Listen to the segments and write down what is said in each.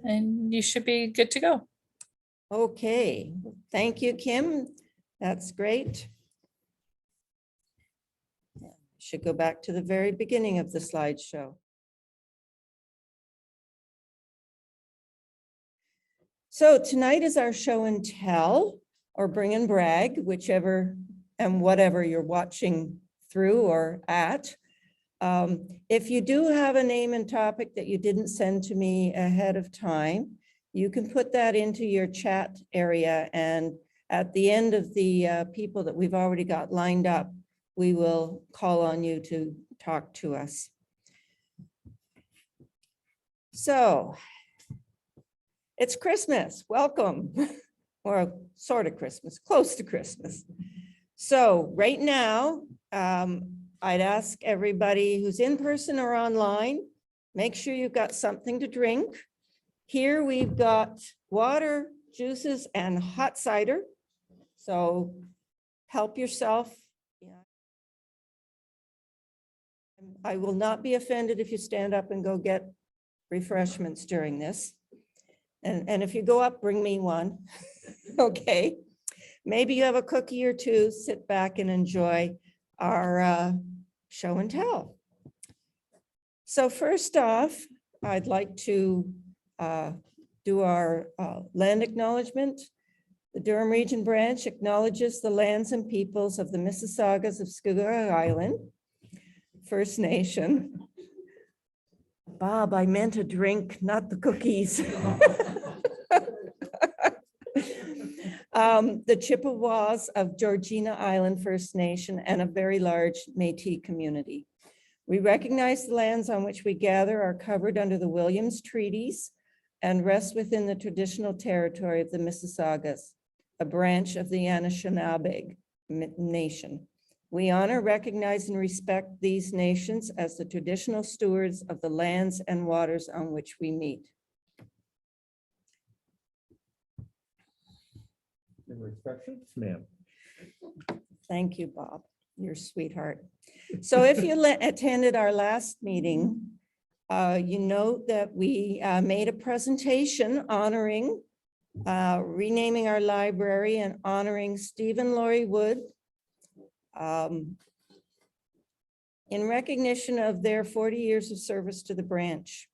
And you should be good to go. Okay, thank you, Kim. That's great. Should go back to the very beginning of the slideshow. So tonight is our show and tell, or bring and brag, whichever and whatever you're watching through or at. If you do have a name and topic that you didn't send to me ahead of time, you can put that into your chat area, and at the end of the people that we've already got lined up, we will call on you to talk to us. So it's Christmas, welcome, or sort of Christmas, close to Christmas. So right now, I'd ask everybody who's in person or online, make sure you've got something to drink. Here we've got water, juices, and hot cider. So help yourself. I will not be offended if you stand up and go get refreshments during this. And if you go up, bring me one. Okay. Maybe you have a cookie or two, sit back and enjoy our show and tell. So first off, I'd like to do our land acknowledgement. The Durham Region Branch acknowledges the lands and peoples of the Mississaugas of Scugog Island, First Nation. Bob, I meant a drink, not the cookies. The Chippewas of Georgina Island First Nation and a very large Métis community. We recognize the lands on which we gather are covered under the Williams Treaties and rest within the traditional territory of the Mississaugas, a branch of the Anishinaabe Nation. We honor, recognize, and respect these nations as the traditional stewards of the lands and waters on which we meet. Refreshments, ma'am. Thank you, Bob. You're a sweetheart. So if you attended our last meeting, you know that we made a presentation honoring, renaming our library and honoring Steve and Lori Wood in recognition of their 40 years of service to the branch.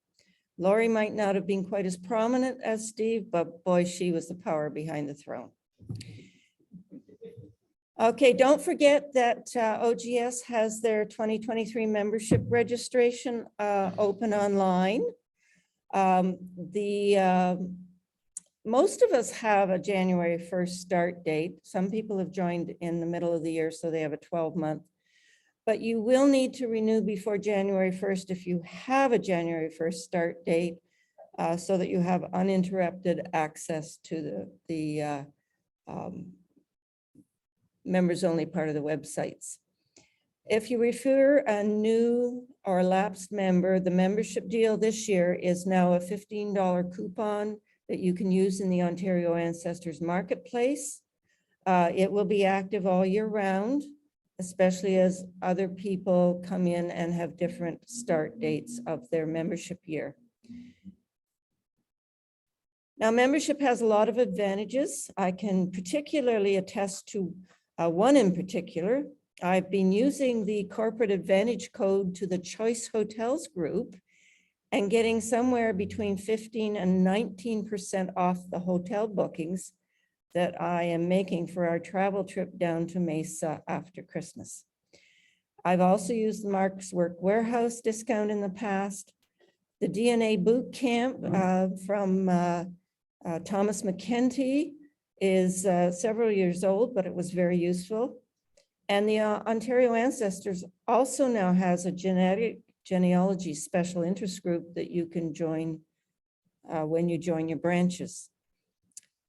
Lori might not have been quite as prominent as Steve, but boy, she was the power behind the throne. Okay, don't forget that OGS has their 2023 membership registration open online. Most of us have a January 1st start date. Some people have joined in the middle of the year, so they have a 12-month. But you will need to renew before January 1st if you have a January 1st start date, so that you have uninterrupted access to the members only part of the websites. If you refer a new or lapsed member, the membership deal this year is now a $15 coupon that you can use in the Ontario Ancestors Marketplace. It will be active all year round, especially as other people come in and have different start dates of their membership year. Now, membership has a lot of advantages. I can particularly attest to one in particular. I've been using the corporate advantage code to the Choice Hotels group and getting somewhere between 15 and 19% off the hotel bookings that I am making for our travel trip down to Mesa after Christmas. I've also used the Mark's Work Warehouse discount in the past. The DNA boot camp from Thomas McKenty is several years old, but it was very useful. And the Ontario Ancestors also now has a genealogy special interest group that you can join when you join your branches.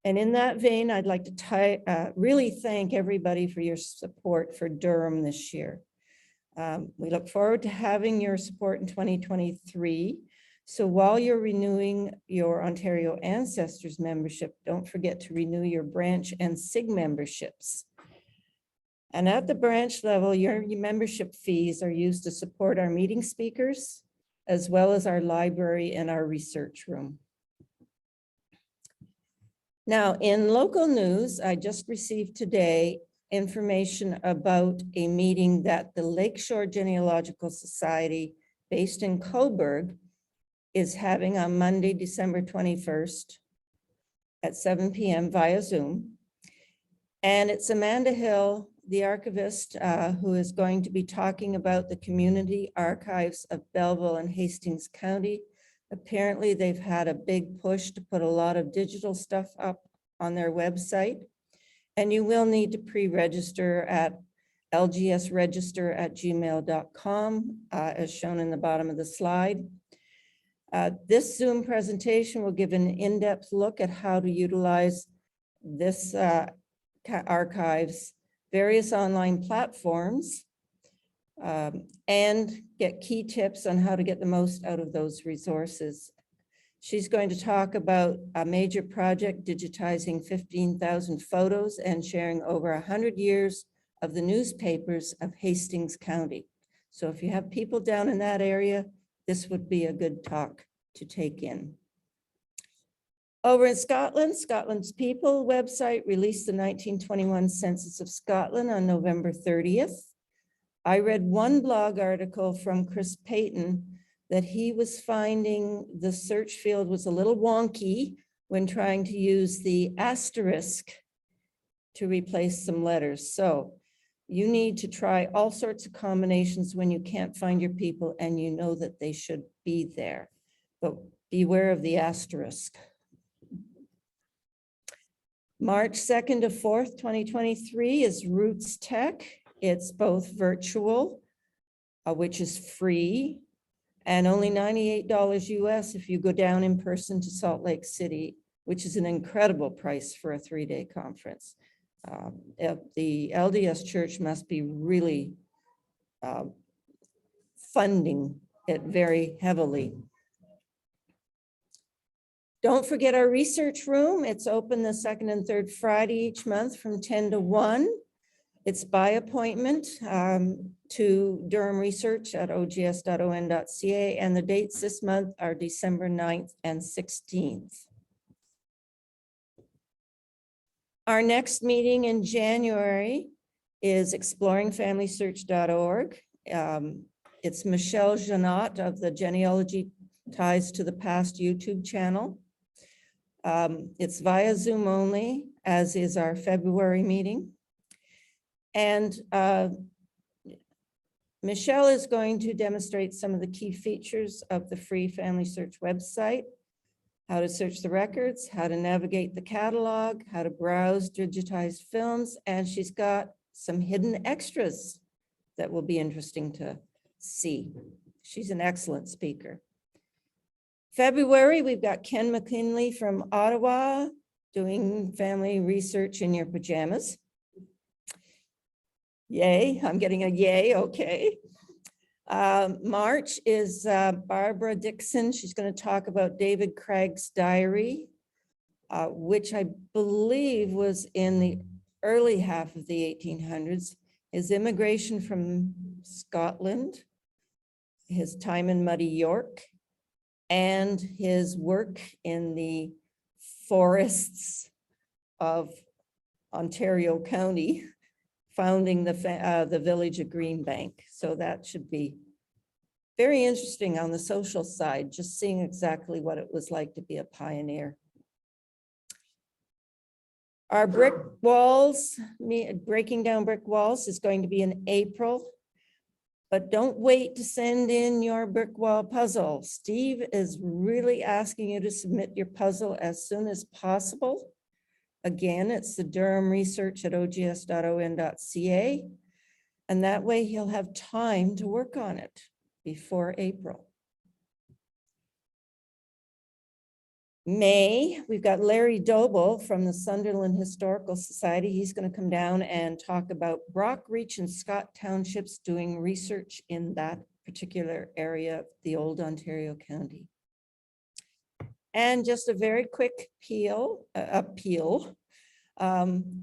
And in that vein, I'd like to really thank everybody for your support for Durham this year. We look forward to having your support in 2023. So while you're renewing your Ontario Ancestors membership, don't forget to renew your branch and SIG memberships. And at the branch level, your membership fees are used to support our meeting speakers, as well as our library and our research room. Now, in local news, I just received today information about a meeting that the Lakeshore Genealogical Society, based in Coburg, is having on Monday, December 21st at 7 p.m. via Zoom. And it's Amanda Hill, the archivist, who is going to be talking about the community archives of Belleville and Hastings County. Apparently, they've had a big push to put a lot of digital stuff up on their website. And you will need to pre-register at lgsregister@gmail.com, as shown in the bottom of the slide. This Zoom presentation will give an in-depth look at how to utilize this archives, various online platforms, and get key tips on how to get the most out of those resources. She's going to talk about a major project digitizing 15,000 photos and sharing over 100 years of the newspapers of Hastings County. So if you have people down in that area, this would be a good talk to take in. Over in Scotland, Scotland's People website released the 1921 Census of Scotland on November 30th. I read one blog article from Chris Payton that he was finding the search field was a little wonky when trying to use the asterisk to replace some letters. So you need to try all sorts of combinations when you can't find your people and you know that they should be there, but beware of the asterisk. March 2nd to 4th, 2023 is Roots Tech. It's both virtual, which is free, and only $98 US if you go down in person to Salt Lake City, which is an incredible price for a 3-day conference. The LDS Church must be really funding it very heavily. Don't forget our research room. It's open the 2nd and 3rd Friday each month from 10 to 1. It's by appointment to Durham Research at ogs.on.ca, and the dates this month are December 9th and 16th. Our next meeting in January is exploringfamilysearch.org. It's Michelle Janot of the Genealogy Ties to the Past YouTube channel. It's via Zoom only, as is our February meeting. And Michelle is going to demonstrate some of the key features of the free Family Search website, how to search the records, how to navigate the catalog, how to browse digitized films, and she's got some hidden extras that will be interesting to see. She's an excellent speaker. February, we've got Ken McKinley from Ottawa doing family research in your pajamas. Yay, I'm getting a yay, okay. March is Barbara Dixon. She's going to talk about David Craig's diary, which I believe was in the early half of the 1800s. His immigration from Scotland, his time in muddy York, and his work in the forests of Ontario County, founding the village of Greenbank. So that should be very interesting on the social side, just seeing exactly what it was like to be a pioneer. Our brick walls, breaking down brick walls, is going to be in April. But don't wait to send in your brick wall puzzle. Steve is really asking you to submit your puzzle as soon as possible. Again, it's the Durham Research at ogs.on.ca. And that way he'll have time to work on it before April. May, we've got Larry Doble from the Sunderland Historical Society. He's going to come down and talk about Brock Reach and Scott Townships doing research in that particular area of the old Ontario County. And just a very quick appeal.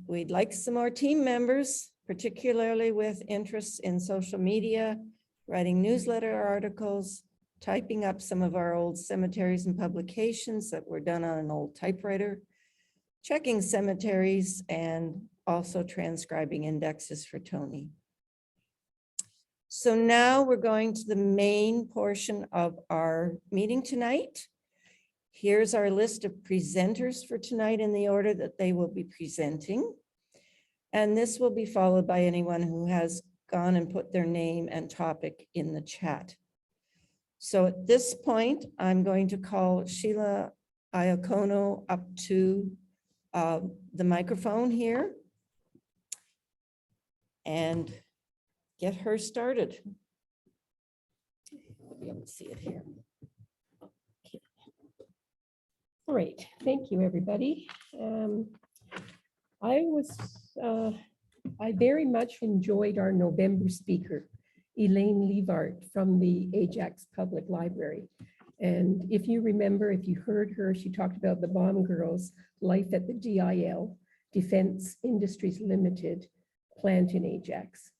We'd like some more team members, particularly with interests in social media, writing newsletter articles, typing up some of our old cemeteries and publications that were done on an old typewriter, checking cemeteries, and also transcribing indexes for Tony. So now we're going to the main portion of our meeting tonight. Here's our list of presenters for tonight in the order that they will be presenting. And this will be followed by anyone who has gone and put their name and topic in the chat. So at this point, I'm going to call Sheila Iacono up to the microphone here and get her started. I'll be able to see it here. Okay. All right, thank you, everybody. I very much enjoyed our November speaker, Elaine Levart from the Ajax Public Library. And if you remember, if you heard her, she talked about the Bomb Girls' life at the DIL, Defense Industries Limited plant in Ajax.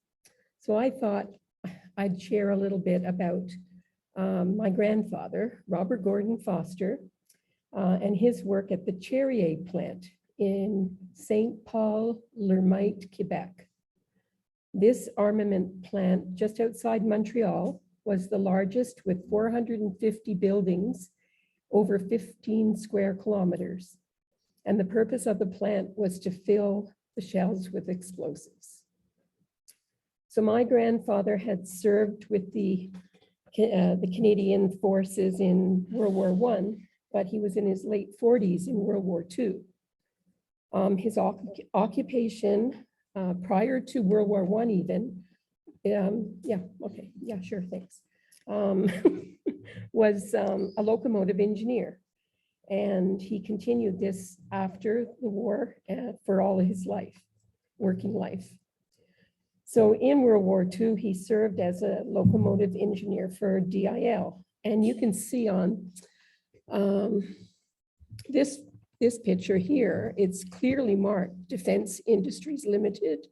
So I thought I'd share a little bit about my grandfather, Robert Gordon Foster, and his work at the Cherrier plant in St. Paul, Lermite, Quebec. This armament plant just outside Montreal was the largest with 450 buildings over 15 square kilometers. And the purpose of the plant was to fill the shells with explosives. So my grandfather had served with the Canadian forces in World War I, but he was in his late 40s in World War II. His occupation prior to World War I even, thanks, was a locomotive engineer. And he continued this after the war for all of his life, working life. So in World War II, he served as a locomotive engineer for DIL. And you can see on this picture here, it's clearly marked Defense Industries Limited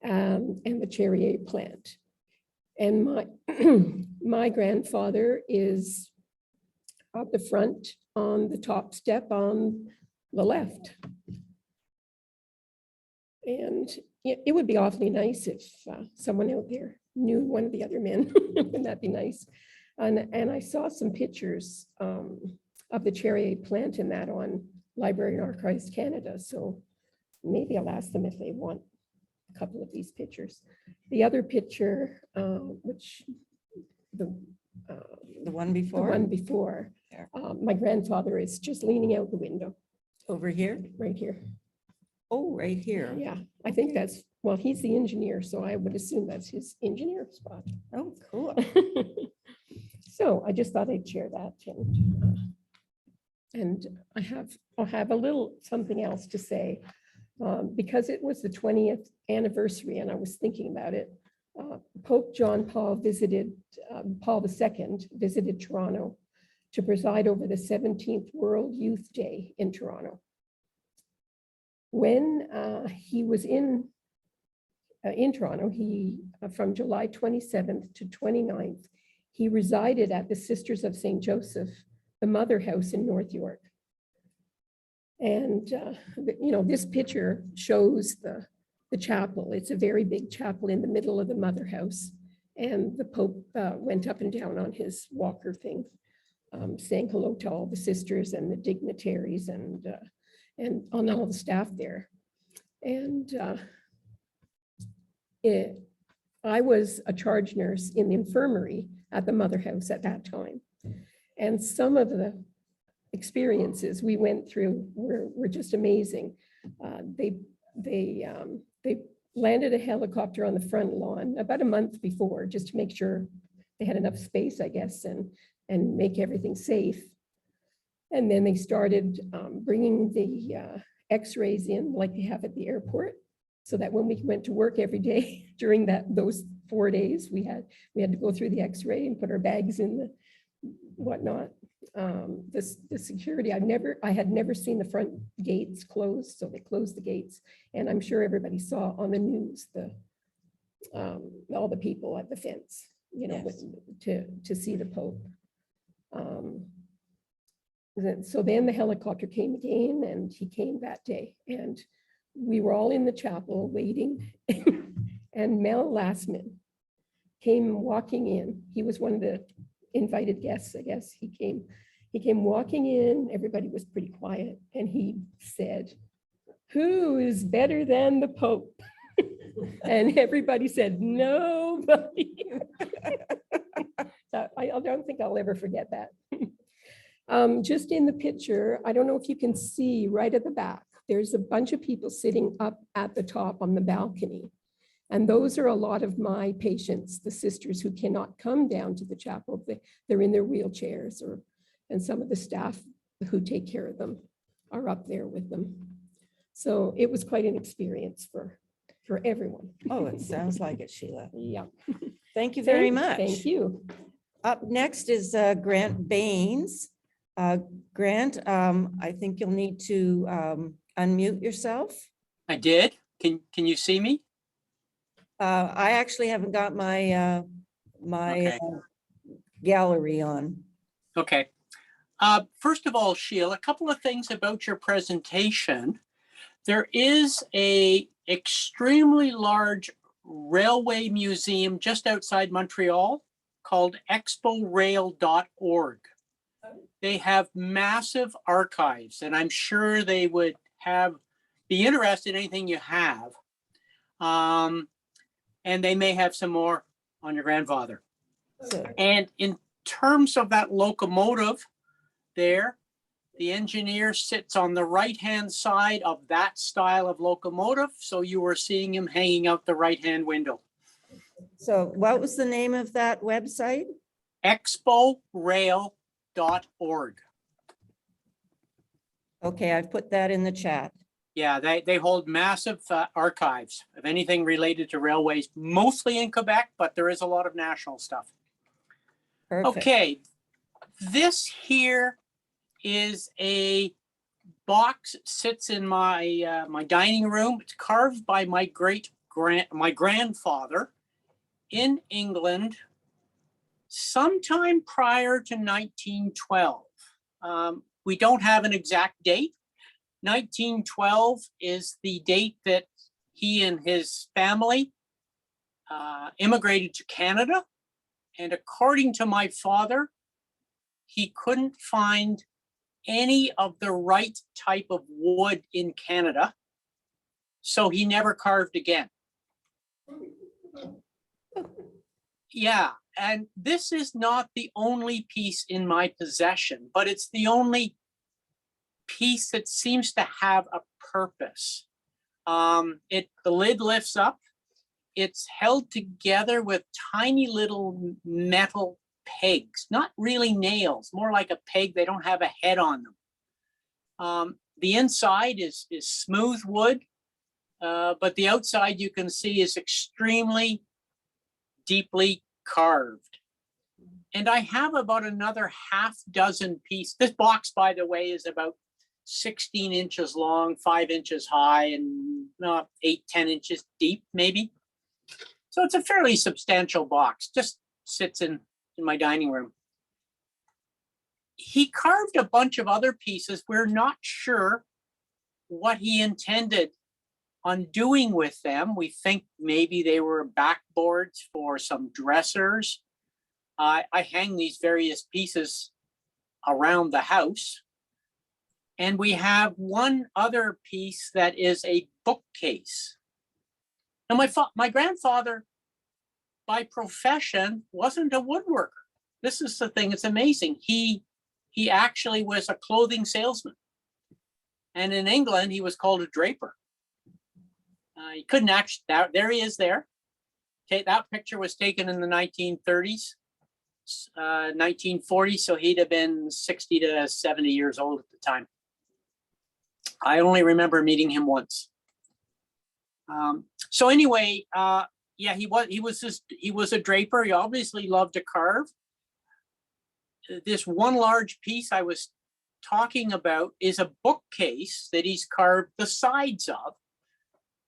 and the Cherrier plant. And my grandfather is at the front on the top step on the left. And it would be awfully nice if someone out there knew one of the other men. Wouldn't that be nice? And I saw some pictures of the Cherrier plant in that on Library and Archives Canada. So maybe I'll ask them if they want a couple of these pictures. The other picture, which the one before? The one before. My grandfather is just leaning out the window. Over here? Right here. Oh, right here. Yeah, I think that's, well, he's the engineer, so I would assume that's his engineer spot. Oh, cool. So I just thought I'd share that. And I'll have a little something else to say because it was the 20th anniversary and I was thinking about it. Pope John Paul Paul II visited Toronto to preside over the 17th World Youth Day in Toronto. When he was in Toronto, from July 27th to 29th, he resided at the Sisters of St. Joseph, the Mother House in North York. And, this picture shows the chapel. It's a very big chapel in the middle of the Mother House. And the Pope went up and down on his walker thing, saying hello to all the sisters and the dignitaries and on all the staff there. And I was a charge nurse in the infirmary at the Mother House at that time. And some of the experiences we went through were just amazing. They landed a helicopter on the front lawn about a month before, just to make sure they had enough space, I guess, and make everything safe. And then they started bringing the x-rays in like they have at the airport, so that when we went to work every day during those 4 days, we had to go through the x-ray and put our bags in the whatnot. The security, I had never seen the front gates closed, so they closed the gates. And I'm sure everybody saw on the news all the people at the fence, Yes. to see the Pope. So then the helicopter came again, and he came that day, and we were all in the chapel waiting. And Mel Lastman came walking in. He was one of the invited guests, I guess. He came walking in. Everybody was pretty quiet, and he said, "Who is better than the Pope?" And everybody said, "Nobody." So I don't think I'll ever forget that. Just in the picture, I don't know if you can see right at the back, there's a bunch of people sitting up at the top on the balcony. And those are a lot of my patients, the sisters who cannot come down to the chapel. They're in their wheelchairs, and some of the staff who take care of them are up there with them. So it was quite an experience for everyone. Oh, it sounds like it, Sheila. Yeah. Thank you very much. Thank you. Up next is Grant Baines. Grant, I think you'll need to unmute yourself. I did. Can you see me? I actually haven't got my Okay. gallery on. Okay. First of all, Sheila, a couple of things about your presentation. There is a extremely large railway museum just outside Montreal called exporail.org. They have massive archives, and I'm sure they would be interested in anything you have. And they may have some more on your grandfather. So, And in terms of that locomotive there, the engineer sits on the right-hand side of that style of locomotive. So you were seeing him hanging out the right-hand window. so what was the name of that website? exporail.org. Okay, I've put that in the chat. Yeah, they hold massive archives of anything related to railways, mostly in Quebec, but there is a lot of national stuff. Perfect. Okay, this here is a box, sits in my my dining room. It's carved by my grandfather in England sometime prior to 1912. We don't have an exact date. 1912 is the date that he and his family immigrated to Canada. And according to my father, he couldn't find any of the right type of wood in Canada, so he never carved again. Yeah, and this is not the only piece in my possession, but it's the only piece that seems to have a purpose. The lid lifts up. It's held together with tiny little metal pegs, not really nails, more like a peg. They don't have a head on them. The inside is smooth wood, but the outside you can see is extremely deeply carved. And I have about another half dozen pieces. This box, by the way, is about 16 inches long, 5 inches high, and 8-10 inches deep, maybe. So it's a fairly substantial box, just sits in my dining room. He carved a bunch of other pieces. We're not sure what he intended on doing with them. We think maybe they were backboards for some dressers. I hang these various pieces around the house. And we have one other piece that is a bookcase. Now, my grandfather, by profession, wasn't a woodworker. This is the thing, it's amazing. He actually was a clothing salesman. And in England, he was called a draper. He couldn't actually, there he is there. Okay, that picture was taken in the 1930s, 1940s, so he'd have been 60 to 70 years old at the time. I only remember meeting him once. So anyway, yeah, he was a draper. He obviously loved to carve. This one large piece I was talking about is a bookcase that he's carved the sides of.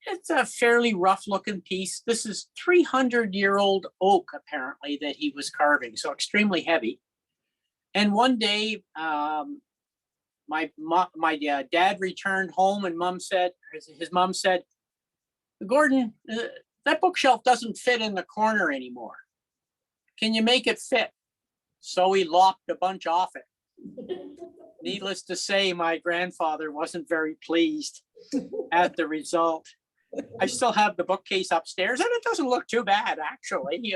It's a fairly rough looking piece. This is 300-year-old oak, apparently, that he was carving, so extremely heavy. And one day, my dad returned home, and his mom said, "Gordon, that bookshelf doesn't fit in the corner anymore. Can you make it fit?" So he lopped a bunch off it. Needless to say, my grandfather wasn't very pleased at the result. I still have the bookcase upstairs, and it doesn't look too bad, actually,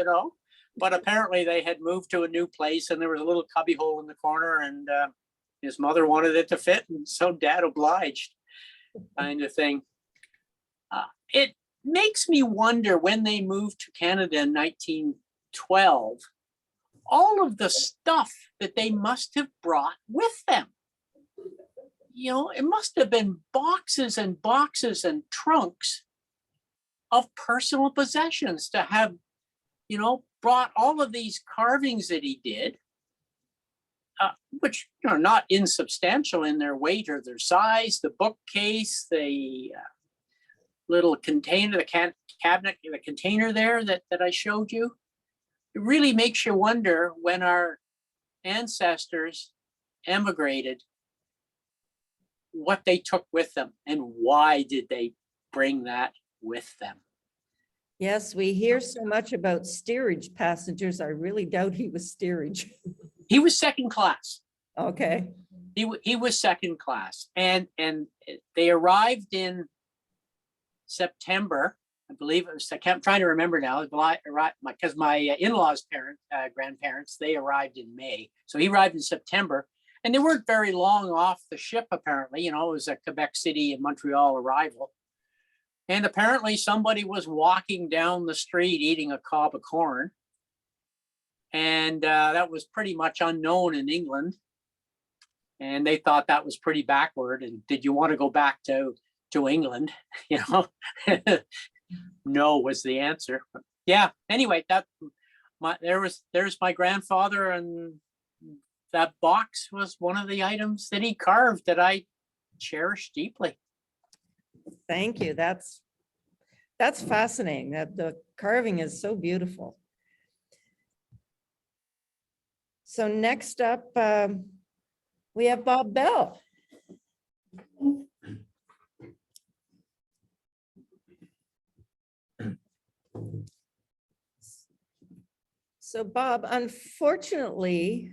but apparently they had moved to a new place, and there was a little cubby hole in the corner, and his mother wanted it to fit, and so dad obliged, kind of thing. It makes me wonder, when they moved to Canada in 1912, all of the stuff that they must have brought with them. It must have been boxes and boxes and trunks of personal possessions to have, brought all of these carvings that he did, which are not insubstantial in their weight or their size, the bookcase, the little container, the cabinet, the container there that I showed you. It really makes you wonder, when our ancestors emigrated, what they took with them and why did they bring that with them. Yes, we hear so much about steerage passengers. I really doubt he was steerage. He was second class. Okay. He was second class, and they arrived in September, I believe it was. I'm trying to remember now, because my in-laws' grandparents, they arrived in May, so he arrived in September, and they weren't very long off the ship. Apparently, it was a Quebec City and Montreal arrival, and apparently somebody was walking down the street eating a cob of corn, and that was pretty much unknown in England. And they thought that was pretty backward. And did you want to go back to England? No was the answer. But yeah. Anyway, there's my grandfather, and that box was one of the items that he carved that I cherish deeply. Thank you. That's fascinating. That the carving is so beautiful. So next up, we have Bob Bell. So Bob, unfortunately,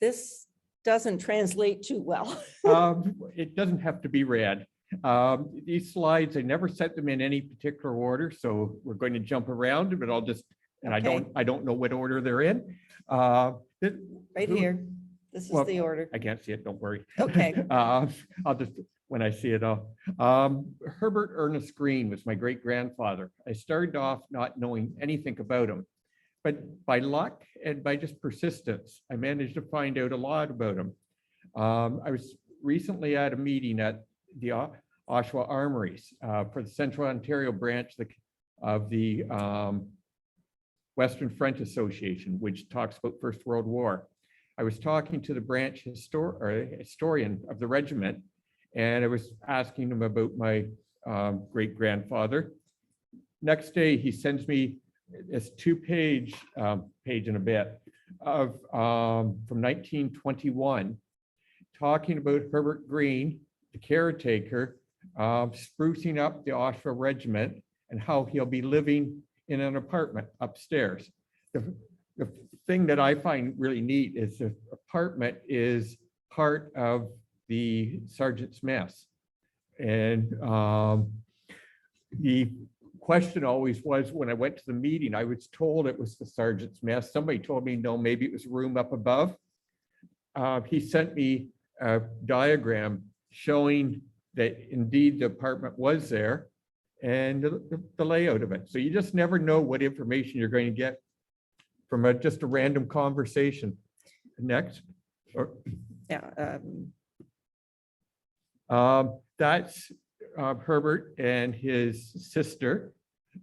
this doesn't translate too well. It doesn't have to be read. These slides, I never set them in any particular order, so we're going to jump around, but I'll just, and Okay. I don't know what order they're in. Right here. This is Well, the order. I can't see it, don't worry. Okay. I'll just, when I see it, Herbert Ernest Green was my great grandfather. I started off not knowing anything about him, but by luck and by just persistence, I managed to find out a lot about him. I was recently at a meeting at the Oshawa Armories for the Central Ontario branch of the Western Front Association, which talks about First World War. I was talking to the branch historian of the regiment, and I was asking him about my great grandfather. Next day, he sends me this two-page page and a bit of from 1921, talking about Herbert Green, the caretaker, sprucing up the Oshawa Regiment, and how he'll be living in an apartment upstairs. The thing that I find really neat is the apartment is part of the sergeant's mess. And the question always was, when I went to the meeting, I was told it was the sergeant's mess. Somebody told me, no, maybe it was a room up above. He sent me a diagram showing that indeed the apartment was there and the layout of it. So you just never know what information you're going to get from just a random conversation. Next. Yeah. That's Herbert and his sister.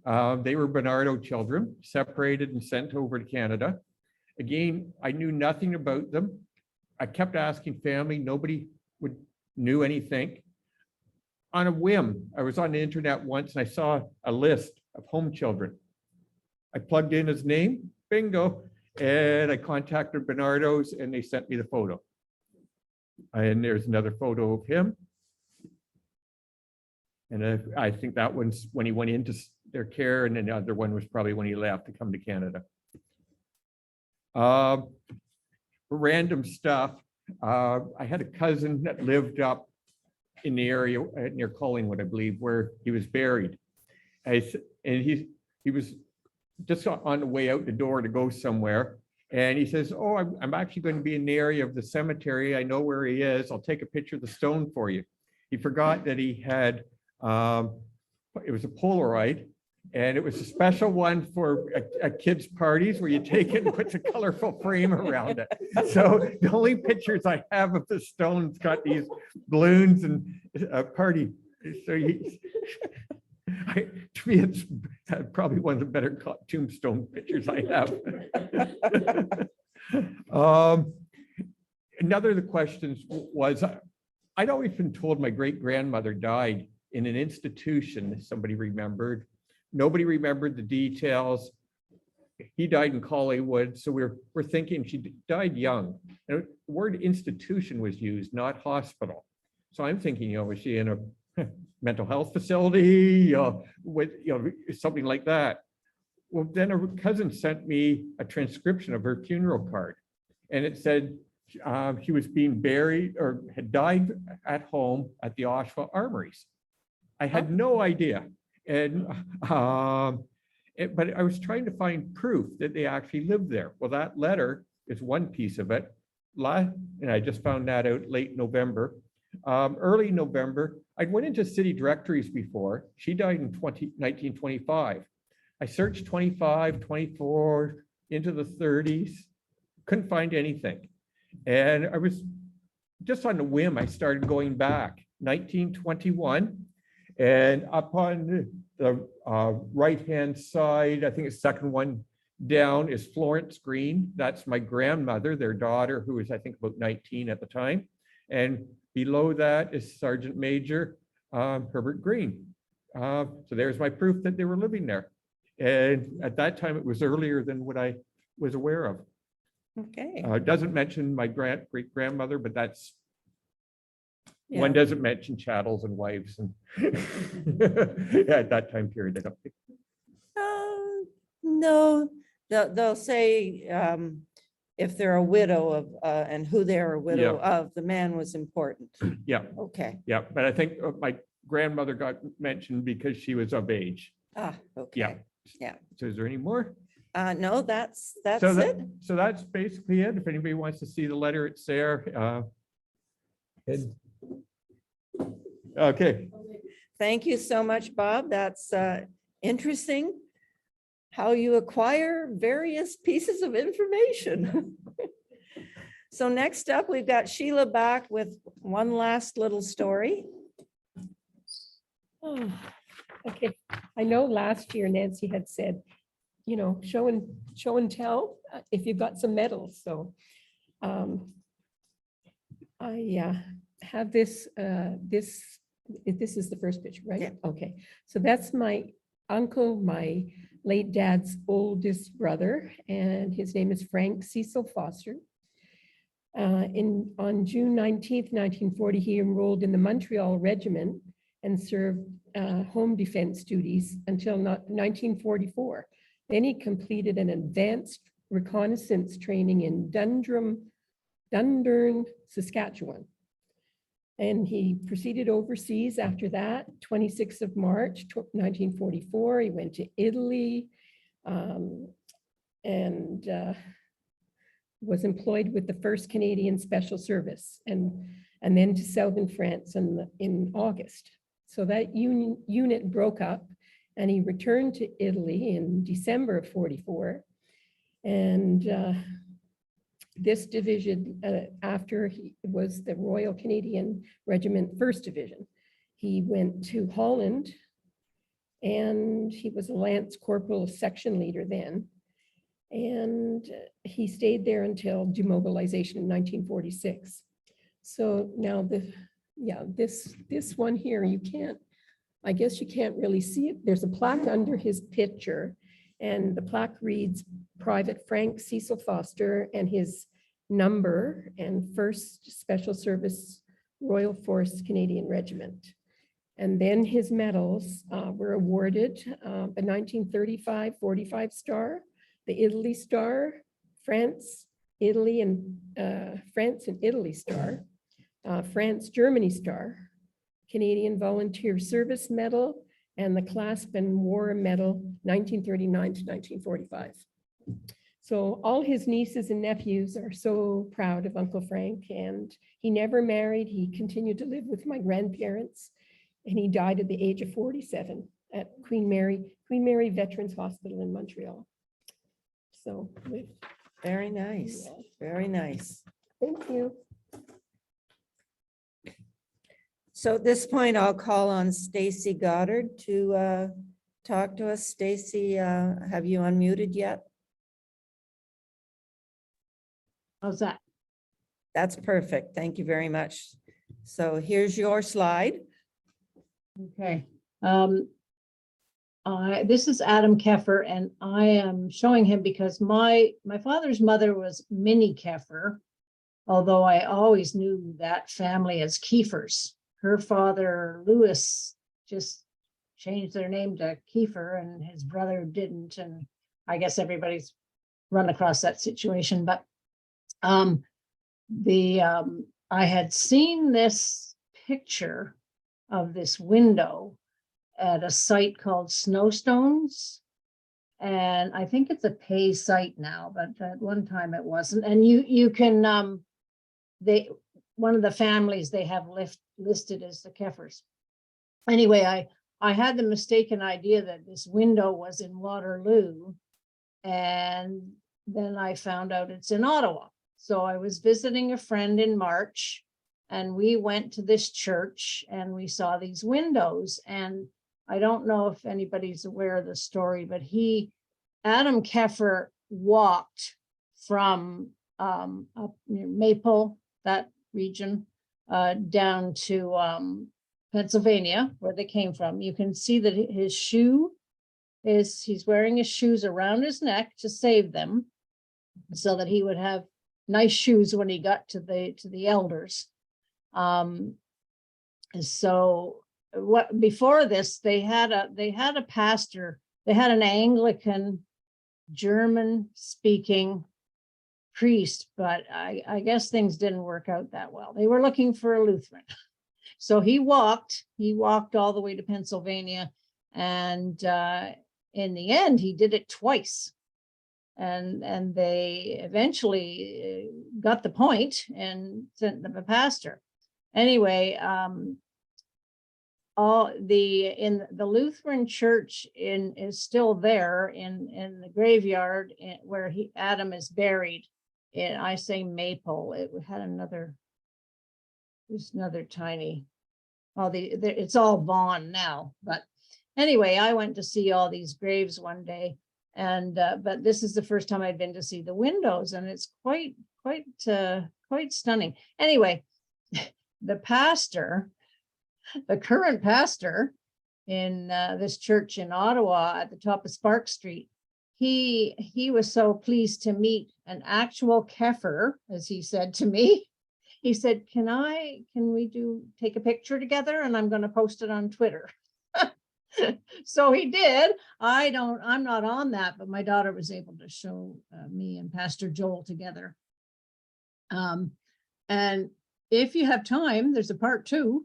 They were Bernardo children, separated and sent over to Canada. Again, I knew nothing about them. I kept asking family, nobody knew anything. On a whim, I was on the internet once and I saw a list of home children. I plugged in his name, bingo. And I contacted Bernardo's and they sent me the photo. And there's another photo of him. And I think that one's when he went into their care, and then the other one was probably when he left to come to Canada. Random stuff. I had a cousin that lived up in the area near Collingwood, I believe, where he was buried. And he was just on the way out the door to go somewhere. And he says, oh, I'm actually going to be in the area of the cemetery. I know where he is. I'll take a picture of the stone for you. He forgot that he had, it was a Polaroid, and it was a special one for a kid's parties where you take it and put a colorful frame around it. So the only pictures I have of the stone's got these balloons and party. So to me, it's probably one of the better tombstone pictures I have. Another of the questions was, I'd always been told my great-grandmother died in an institution, somebody remembered. Nobody remembered the details. He died in Collingwood, so we're thinking she died young. And the word institution was used, not hospital. So I'm thinking, was she in a mental health facility, with something like that? Well, then her cousin sent me a transcription of her funeral card, and it said she was being buried or had died at home at the Oshawa Armories. I had no idea, and but I was trying to find proof that they actually lived there. Well, that letter is one piece of it, and I just found that out late November. Early November, I went into city directories before. She died in 1925. I searched 25, 24, into the 30s, couldn't find anything. And I was just on a whim, I started going back, 1921, and up on the right-hand side, I think it's second one down, is Florence Green. That's my grandmother, their daughter, who was, I think, about 19 at the time. And below that is Sergeant Major Herbert Green. So there's my proof that they were living there. And at that time, it was earlier than what I was aware of. Okay. It doesn't mention my great-grandmother, but that's, Yeah. one doesn't mention chattels and wives. And yeah, at that time period, I don't think. No, they'll say if they're a widow of, and who they're a widow of, the man was important. Yeah, Okay. yeah, but I think my grandmother got mentioned because she was of age. Ah, okay. Yeah. Yeah. So is there any more? No, that's So it. so that's basically it. If anybody wants to see the letter, it's there. Okay. Thank you so much, Bob. That's interesting how you acquire various pieces of information. So next up, we've got Sheila back with one last little story. Oh, okay, I know last year Nancy had said, show and tell if you've got some medals. So I have this, this is the first picture, right? Yeah. Okay, so that's my uncle, my late dad's oldest brother, and his name is Frank Cecil Foster. On June 19th, 1940, he enrolled in the Montreal Regiment and served home defense duties until 1944. Then he completed an advanced reconnaissance training in Dundurn, Saskatchewan. And he proceeded overseas after that. 26th of March, 1944, he went to Italy and was employed with the 1st Canadian Special Service and then to Southern France in August. So that unit broke up and he returned to Italy in December of 44. And this division, after he was the Royal Canadian Regiment 1st Division, he went to Holland and he was a Lance Corporal section leader then. And he stayed there until demobilization in 1946. So now this one here, I guess you can't really see it. There's a plaque under his picture And the plaque reads Private Frank Cecil Foster and his number and 1st Special Service Royal Force Canadian Regiment. And then his medals were awarded the 1935 45 Star, the Italy Star, France, Italy, and France and Italy Star, France, Germany Star, Canadian Volunteer Service Medal, and the Clasp and War Medal 1939 to 1945. So all his nieces and nephews are so proud of Uncle Frank, and he never married. He continued to live with my grandparents, and he died at the age of 47 at Queen Mary Veterans Hospital in Montreal. So Very nice, very nice. thank you. So at this point, I'll call on Stacy Goddard to talk to us. Stacy, have you unmuted yet? How's that? That's perfect. Thank you very much. So here's your slide. Okay. This is Adam Keffer, and I am showing him because my father's mother was Minnie Keffer, although I always knew that family as Kiefers. Her father, Louis, just changed their name to Kiefer, and his brother didn't. And I guess everybody's run across that situation. But I had seen this picture of this window at a site called Snowstones. And I think it's a pay site now, but at one time it wasn't. And you can, one of the families they have listed as the Keffers. Anyway, I had the mistaken idea that this window was in Waterloo, and then I found out it's in Ottawa. So I was visiting a friend in March, and we went to this church and we saw these windows. And I don't know if anybody's aware of the story, but Adam Keffer walked from up near Maple, that region, down to Pennsylvania, where they came from. You can see that his he's wearing his shoes around his neck to save them, so that he would have nice shoes when he got to the elders. So what before this, they had a pastor, they had an Anglican German speaking priest, but I guess things didn't work out that well. They were looking for a Lutheran. So he walked all the way to Pennsylvania, and in the end he did it twice. And they eventually got the point and sent them a pastor. Anyway, the Lutheran church is still there in the graveyard where Adam is buried. And I say Maple. It had another tiny. It's all Vaughan now. But anyway, I went to see all these graves one day. And but this is the first time I've been to see the windows, and it's quite stunning. Anyway, the current pastor in this church in Ottawa at the top of Spark Street, he was so pleased to meet an actual Keffer, as he said to me. He said, "Can we take a picture together, and I'm going to post it on Twitter." So he did. I'm not on that, but my daughter was able to show me and Pastor Joel together. And if you have time, there's a part 2.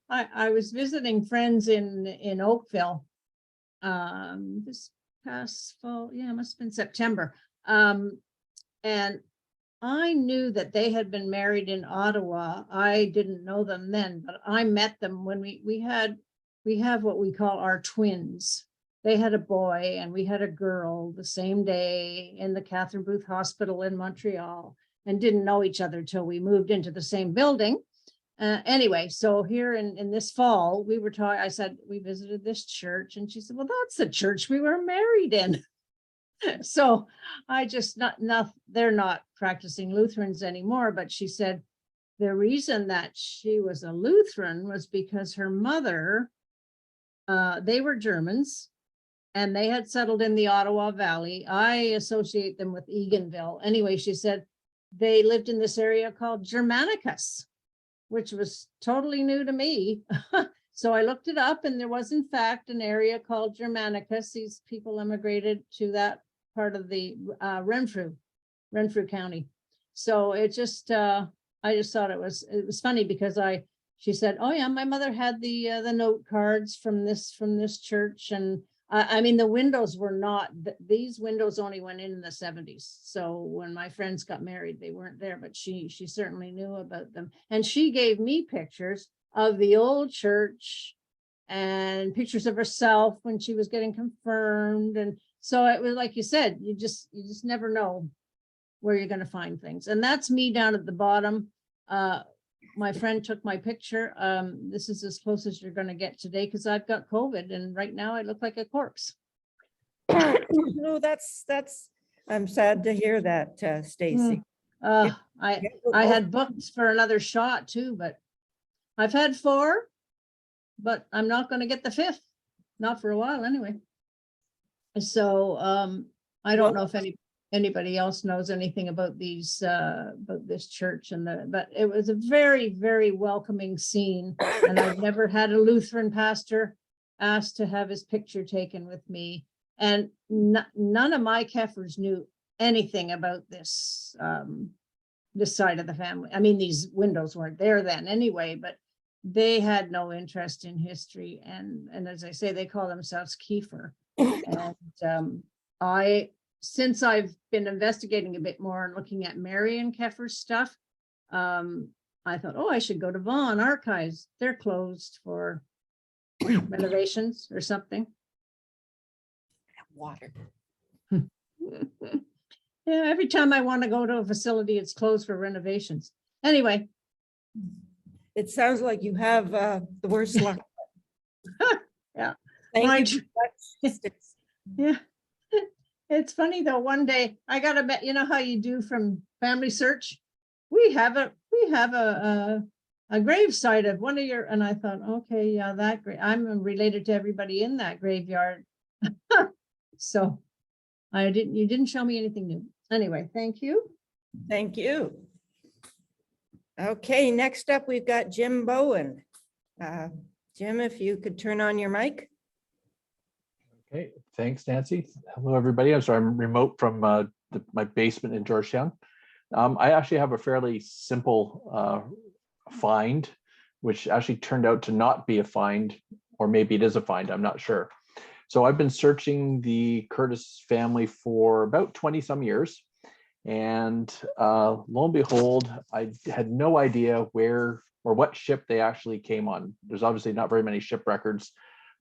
I was visiting friends in Oakville this past fall. Yeah, it must have been September. And I knew that they had been married in Ottawa. I didn't know them then, but I met them when we have what we call our twins. They had a boy and we had a girl the same day in the Catherine Booth Hospital in Montreal, and didn't know each other till we moved into the same building. Anyway, so here in this fall, we were talking, I said, we visited this church, and she said, well, that's the church we were married in. So I just, they're not practicing Lutherans anymore, but she said the reason that she was a Lutheran was because her mother, they were Germans, and they had settled in the Ottawa Valley. I associate them with Eganville. Anyway, she said they lived in this area called Germanicus, which was totally new to me. So I looked it up, and there was in fact an area called Germanicus. These people immigrated to that part of the Renfrew County. So it just, I just thought it was funny because she said, oh yeah, my mother had the note cards from this church. And I mean, the windows were not, these windows only went in the 70s. So when my friends got married, they weren't there, but she certainly knew about them. And she gave me pictures of the old church and pictures of herself when she was getting confirmed. And so it was like you said, you just never know where you're going to find things. And that's me down at the bottom. My friend took my picture. This is as close as you're going to get today because I've got COVID, and right now I look like a corpse. No, that's, I'm sad to hear that, Stacy. I had booked for another shot too, but I've had 4, but I'm not going to get the 5th, not for a while anyway. So I don't know if anybody else knows anything about about this church, but it was a very, very welcoming scene. And I've never had a Lutheran pastor ask to have his picture taken with me. And none of my Keffers knew anything about this side of the family. I mean, these windows weren't there then anyway, but they had no interest in history. And as I say, they call themselves Kiefer. And since I've been investigating a bit more and looking at Marion Keffer's stuff, I thought, oh, I should go to Vaughan Archives. They're closed for renovations or something. Water. Yeah, every time I want to go to a facility, it's closed for renovations. Anyway. It sounds like you have the worst luck. Yeah. Thank you. Yeah. It's funny though, one day I got a bet, you know how you do from Family Search? We have a gravesite of one of your, and I thought, okay, yeah, that great. I'm related to everybody in that graveyard. So you didn't show me anything new. Anyway, thank you. Thank you. Okay, next up, we've got Jim Bowen. Jim, if you could turn on your mic. Okay, thanks, Nancy. Hello, everybody. I'm sorry, I'm remote from my basement in Georgetown. I actually have a fairly simple find, which actually turned out to not be a find, or maybe it is a find, I'm not sure. So I've been searching the Curtis family for about 20 some years. And lo and behold, I had no idea where or what ship they actually came on. There's obviously not very many ship records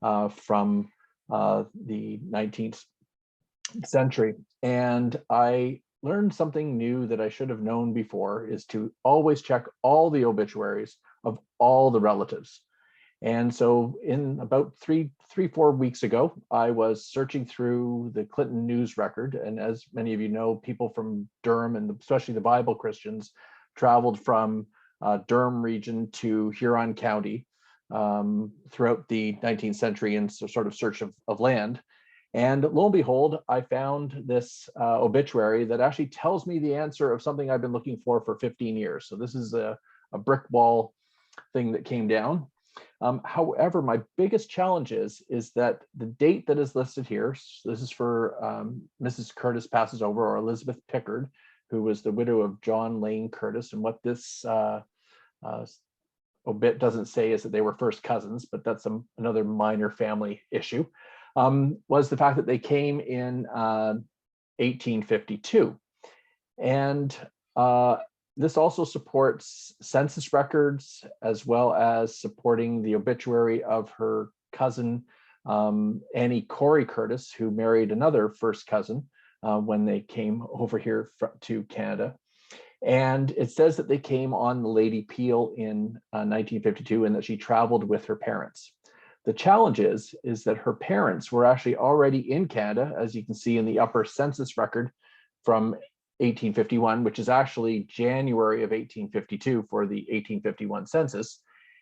from the 19th century. And I learned something new that I should have known before, is to always check all the obituaries of all the relatives. And so in about 3-4 weeks ago, I was searching through the Clinton news record. And as many of you know, people from Durham, and especially the Bible Christians, traveled from Durham region to Huron County throughout the 19th century in sort of search of land. And lo and behold, I found this obituary that actually tells me the answer of something I've been looking for 15 years. So this is a brick wall thing that came down. However, my biggest challenge is that the date that is listed here, so this is for Mrs. Curtis passes over, or Elizabeth Pickard, who was the widow of John Lane Curtis. And what this obit doesn't say is that they were first cousins, but that's another minor family issue, was the fact that they came in 1852. And this also supports census records, as well as supporting the obituary of her cousin, Annie Corey Curtis, who married another first cousin when they came over here to Canada. And it says that they came on the Lady Peel in 1952, and that she traveled with her parents. The challenge is that her parents were actually already in Canada, as you can see in the upper census record from 1851, which is actually January of 1852 for the 1851 census.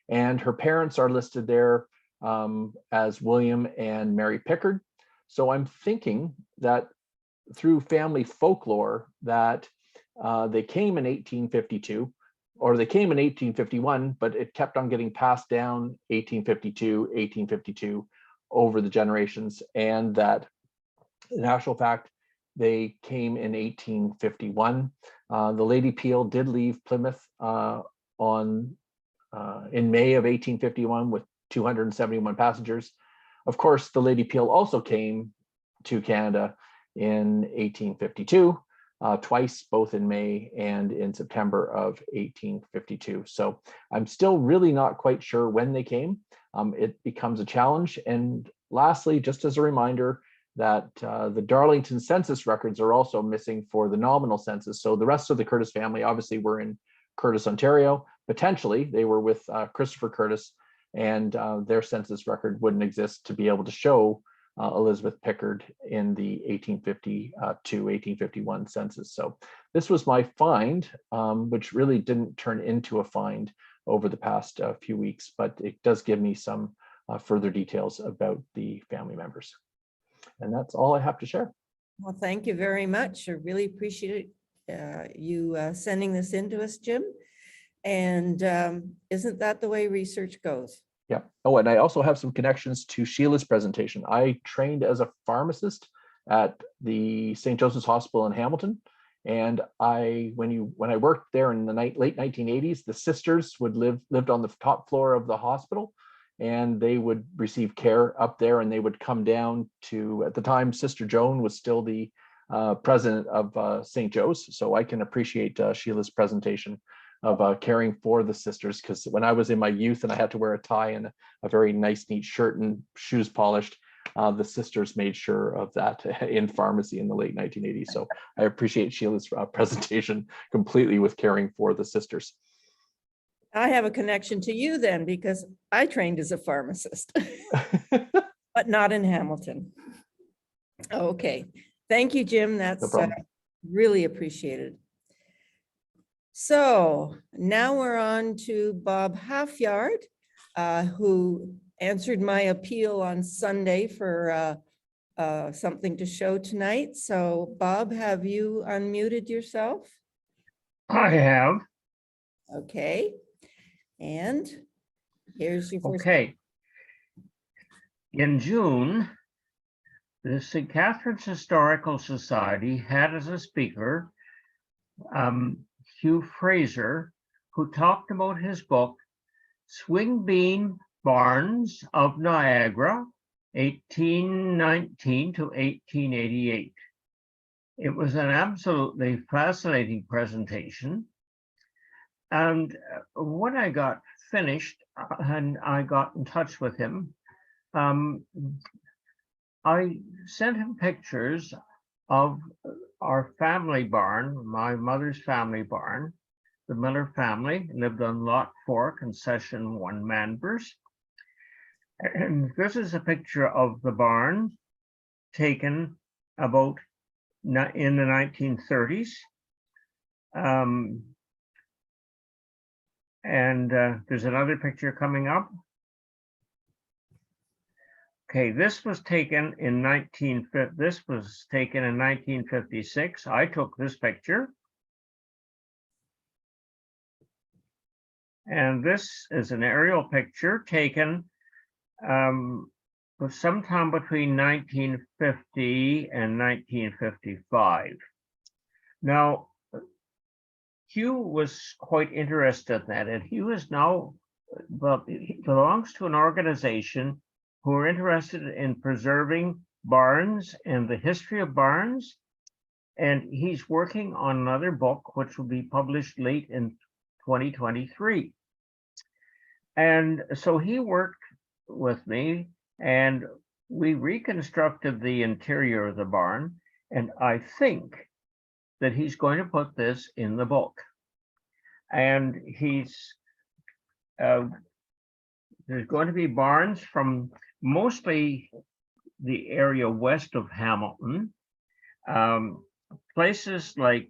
And her parents are listed there as William and Mary Pickard. So I'm thinking that through family folklore that they came in 1852, or they came in 1851, but it kept on getting passed down 1852 over the generations, and that in actual fact, they came in 1851. The Lady Peel did leave Plymouth in May of 1851 with 271 passengers. Of course, the Lady Peel also came to Canada in 1852, twice, both in May and in September of 1852. So I'm still really not quite sure when they came. It becomes a challenge. And lastly, just as a reminder, that the Darlington census records are also missing for the nominal census. So the rest of the Curtis family obviously were in Curtis, Ontario. Potentially, they were with Christopher Curtis, and their census record wouldn't exist to be able to show Elizabeth Pickard in the 1852-1851 census. So this was my find, which really didn't turn into a find over the past few weeks, but it does give me some further details about the family members. And that's all I have to share. Well, thank you very much. I really appreciate you sending this in to us, Jim. And isn't that the way research goes? Yeah. Oh, and I also have some connections to Sheila's presentation. I trained as a pharmacist at the St. Joseph's Hospital in Hamilton. And when I worked there in the late 1980s, the sisters lived on the top floor of the hospital, and they would receive care up there, and they would come down to, at the time, Sister Joan was still the president of St. Joe's. So I can appreciate Sheila's presentation of caring for the sisters, because when I was in my youth and I had to wear a tie and a very nice, neat shirt and shoes polished, the sisters made sure of that in pharmacy in the late 1980s. So I appreciate Sheila's presentation completely with caring for the sisters. I have a connection to you then, because I trained as a pharmacist, but not in Hamilton. Okay, thank you, Jim. That's problem. really appreciated. So now we're on to Bob Halfyard, who answered my appeal on Sunday for something to show tonight. So Bob, have you unmuted yourself? I have. Okay. And here's your first. Okay. In June, the St. Catherine's Historical Society had as a speaker Hugh Fraser, who talked about his book, Swing Bean Barns of Niagara, 1819 to 1888. It was an absolutely fascinating presentation. And when I got finished and I got in touch with him, I sent him pictures of our family barn, my mother's family barn. The Miller family lived on Lot 4, Concession 1, Manvers. And this is a picture of the barn taken about in the 1930s. There's another picture coming up. Okay, this was taken in 1956. I took this picture. And this is an aerial picture taken sometime between 1950 and 1955. Now, Hugh was quite interested in that, and Hugh is now, he belongs to an organization who are interested in preserving barns and the history of barns. And he's working on another book, which will be published late in 2023. And so he worked with me, and we reconstructed the interior of the barn. And I think that he's going to put this in the book. And there's going to be barns from mostly the area west of Hamilton, places like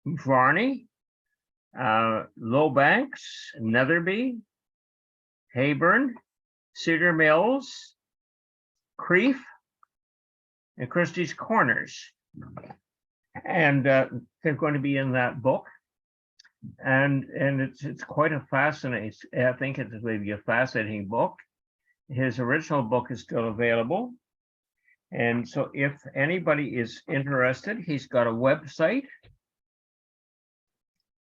Varney, Low Banks, Netherby, Heyburn, Cedar Mills, Creef and Christie's Corners. And they're going to be in that book. And it's quite a fascinating, I think it's maybe a fascinating book. His original book is still available. And so if anybody is interested, he's got a website.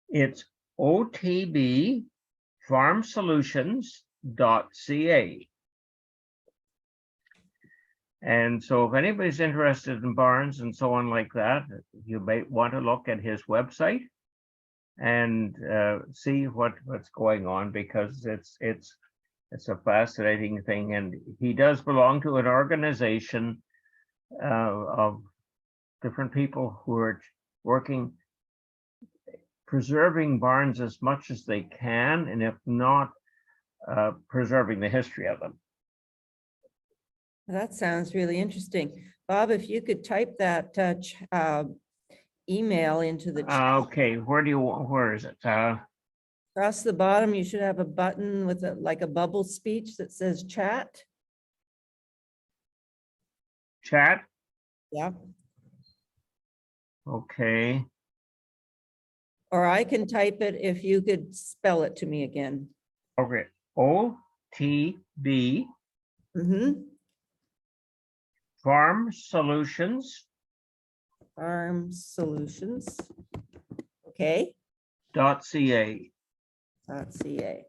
It's otbfarmsolutions.ca. And so if anybody's interested in barns and so on like that, you might want to look at his website and see what's going on, because it's a fascinating thing. And he does belong to an organization of different people who are working, preserving barns as much as they can, and if not, preserving the history of them. That sounds really interesting. Bob, if you could type that email into the chat. Okay, where is it? Across the bottom, you should have a button with like a bubble speech that says chat. Chat. Yeah. Okay. Or I can type it if you could spell it to me again. Okay. OTB Mm-hmm. Farm Solutions Farm Solutions. Okay. .ca. .ca.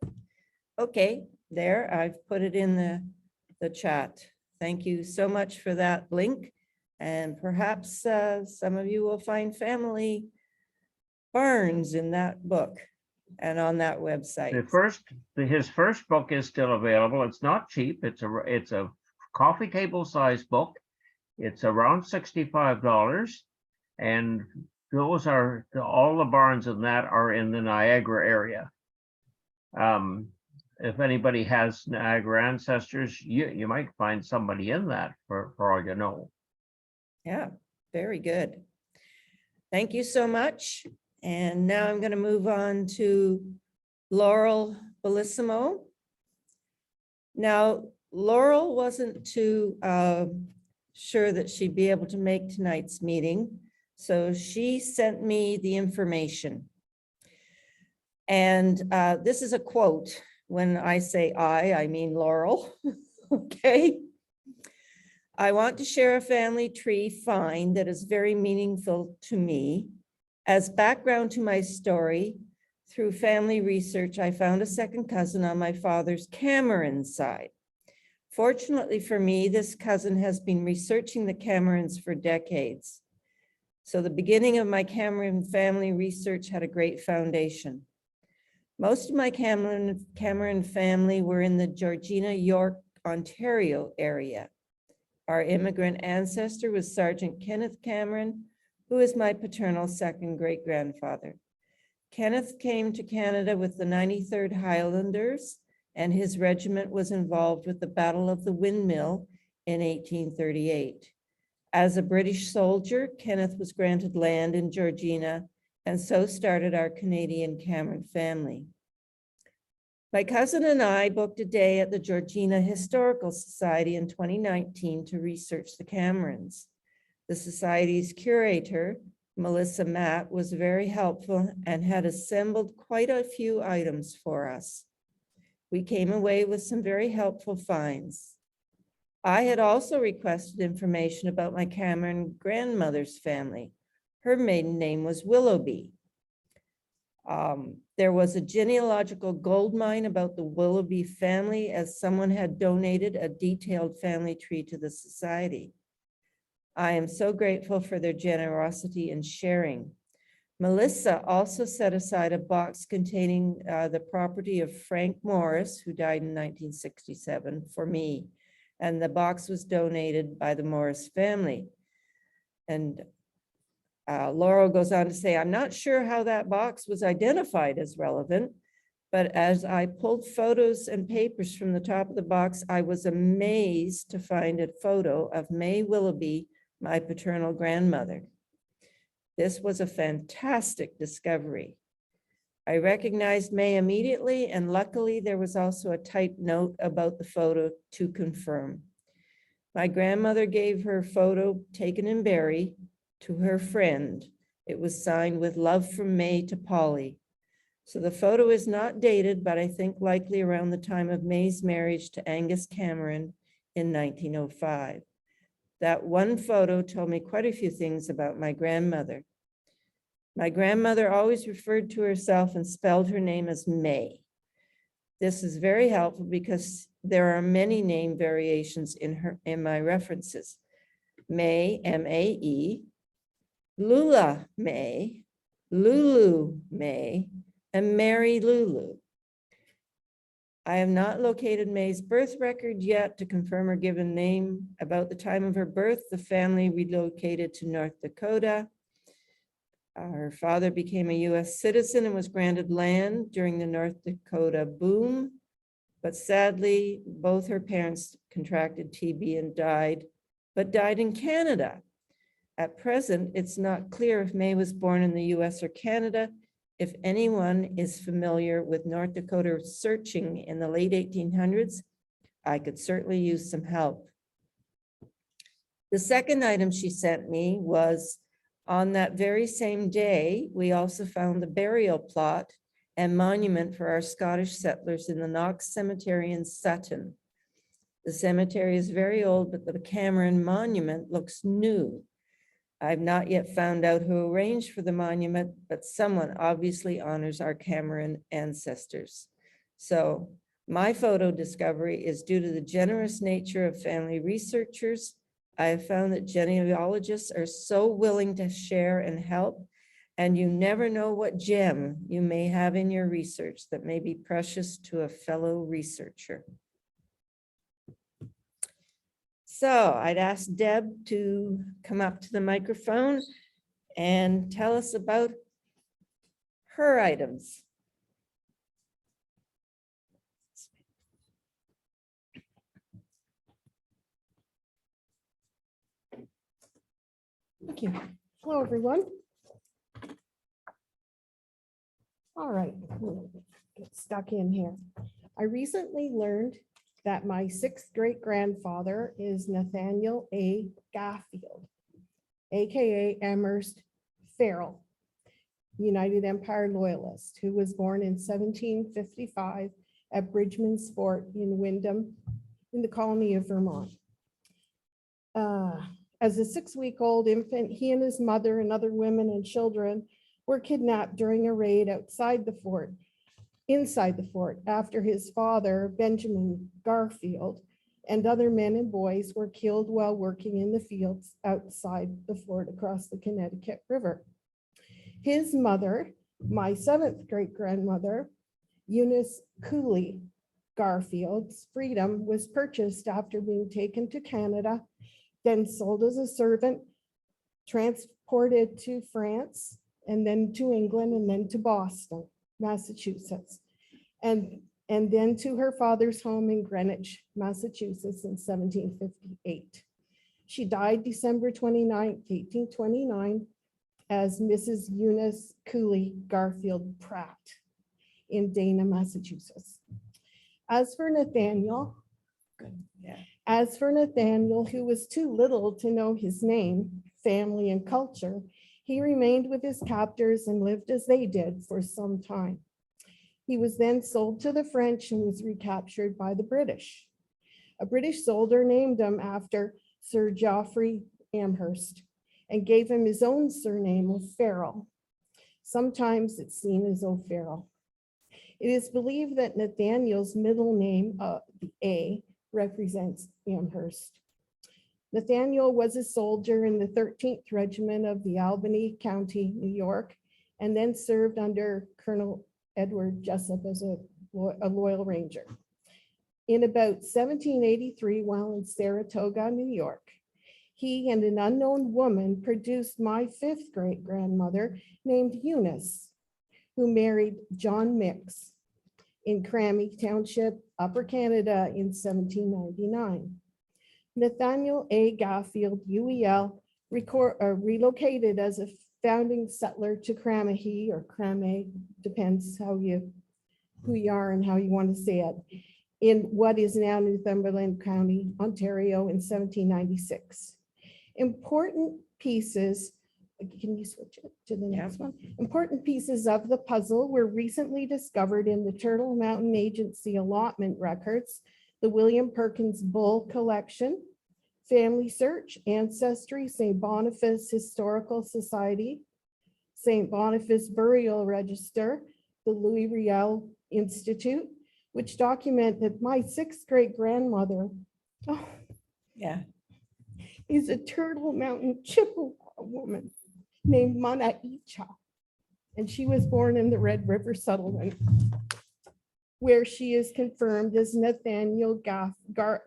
Okay, there, I've put it in the chat. Thank you so much for that link. And perhaps some of you will find family barns in that book and on that website. His first book is still available. It's not cheap. It's a coffee table size book. It's around $65, and those are all the barns in that are in the Niagara area. If anybody has Niagara ancestors, you might find somebody in that for all you know. Yeah, very good. Thank you so much. And now I'm going to move on to Laurel Bellissimo. Now, Laurel wasn't too sure that she'd be able to make tonight's meeting, so she sent me the information. And this is a quote. When I say I mean Laurel. Okay. I want to share a family tree find that is very meaningful to me. As background to my story, through family research, I found a second cousin on my father's Cameron side. Fortunately for me, this cousin has been researching the Camerons for decades. So the beginning of my Cameron family research had a great foundation. Most of my Cameron family were in the Georgina, York, Ontario area. Our immigrant ancestor was Sergeant Kenneth Cameron, who is my paternal second great-grandfather. Kenneth came to Canada with the 93rd Highlanders, and his regiment was involved with the Battle of the Windmill in 1838. As a British soldier, Kenneth was granted land in Georgina, and so started our Canadian Cameron family. My cousin and I booked a day at the Georgina Historical Society in 2019 to research the Camerons. The society's curator, Melissa Matt, was very helpful and had assembled quite a few items for us. We came away with some very helpful finds. I had also requested information about my Cameron grandmother's family. Her maiden name was Willoughby. There was a genealogical gold mine about the Willoughby family, as someone had donated a detailed family tree to the society. I am so grateful for their generosity and sharing. Melissa also set aside a box containing the property of Frank Morris, who died in 1967, for me. And the box was donated by the Morris family. And Laurel goes on to say, I'm not sure how that box was identified as relevant, but as I pulled photos and papers from the top of the box, I was amazed to find a photo of May Willoughby, my paternal grandmother. This was a fantastic discovery. I recognized May immediately, and luckily there was also a typed note about the photo to confirm. My grandmother gave her photo taken in Barrie to her friend. It was signed with love from May to Polly. So the photo is not dated, but I think likely around the time of May's marriage to Angus Cameron in 1905. That one photo told me quite a few things about my grandmother. My grandmother always referred to herself and spelled her name as May. This is very helpful because there are many name variations in my references. May, M-A-E, Lula May, Lulu May, and Mary Lulu. I have not located May's birth record yet to confirm her given name. About the time of her birth, the family relocated to North Dakota. Her father became a US citizen and was granted land during the North Dakota boom. But sadly, both her parents contracted TB and died in Canada. At present, it's not clear if May was born in the US or Canada. If anyone is familiar with North Dakota searching in the late 1800s, I could certainly use some help. The second item she sent me was on that very same day, we also found the burial plot and monument for our Scottish settlers in the Knox Cemetery in Sutton. The cemetery is very old, but the Cameron monument looks new. I've not yet found out who arranged for the monument, but someone obviously honors our Cameron ancestors. So my photo discovery is due to the generous nature of family researchers. I have found that genealogists are so willing to share and help, and you never know what gem you may have in your research that may be precious to a fellow researcher. So I'd ask Deb to come up to the microphone and tell us about her items. Thank you. Hello, everyone. All right, get stuck in here. I recently learned that my sixth great grandfather is Nathaniel A. Garfield, AKA Amherst Farrell, United Empire Loyalist, who was born in 1755 at Bridgman's Fort in Windham in the colony of Vermont. As a 6-week-old infant, he and his mother and other women and children were kidnapped during a raid inside the fort, after his father, Benjamin Garfield, and other men and boys were killed while working in the fields outside the fort across the Connecticut River. His mother, my 7th great-grandmother, Eunice Cooley Garfield's freedom was purchased after being taken to Canada, then sold as a servant, transported to France, and then to England, and then to Boston, Massachusetts, and then to her father's home in Greenwich, Massachusetts in 1758. She died December 29th, 1829, as Mrs. Eunice Cooley Garfield Pratt in Dana, Massachusetts. As for Nathaniel, who was too little to know his name, family, and culture, he remained with his captors and lived as they did for some time. He was then sold to the French and was recaptured by the British. A British soldier named him after Sir Geoffrey Amherst and gave him his own surname of Farrell. Sometimes it's seen as O'Farrell. It is believed that Nathaniel's middle name, the A, represents Amherst. Nathaniel was a soldier in the 13th Regiment of the Albany County, New York, and then served under Colonel Edward Jessup as a loyal ranger. In about 1783, while in Saratoga, New York, he and an unknown woman produced my 5th great-grandmother named Eunice, who married John Mix in Crammy Township, Upper Canada in 1799. Nathaniel A. Garfield, UEL, relocated as a founding settler to Cramahee or Cramay, depends who you are and how you want to say it, in what is now Northumberland County, Ontario in 1796. Important pieces, can you switch it to the next one? Important pieces of the puzzle were recently discovered in the Turtle Mountain Agency allotment records, the William Perkins Bull collection, Family Search, Ancestry, St. Boniface Historical Society, St. Boniface Burial Register, the Louis Riel Institute, which document that my 6th great grandmother Yeah. is a Turtle Mountain Chippewa woman named Mana Icha. And she was born in the Red River settlement, where she is confirmed as Nathaniel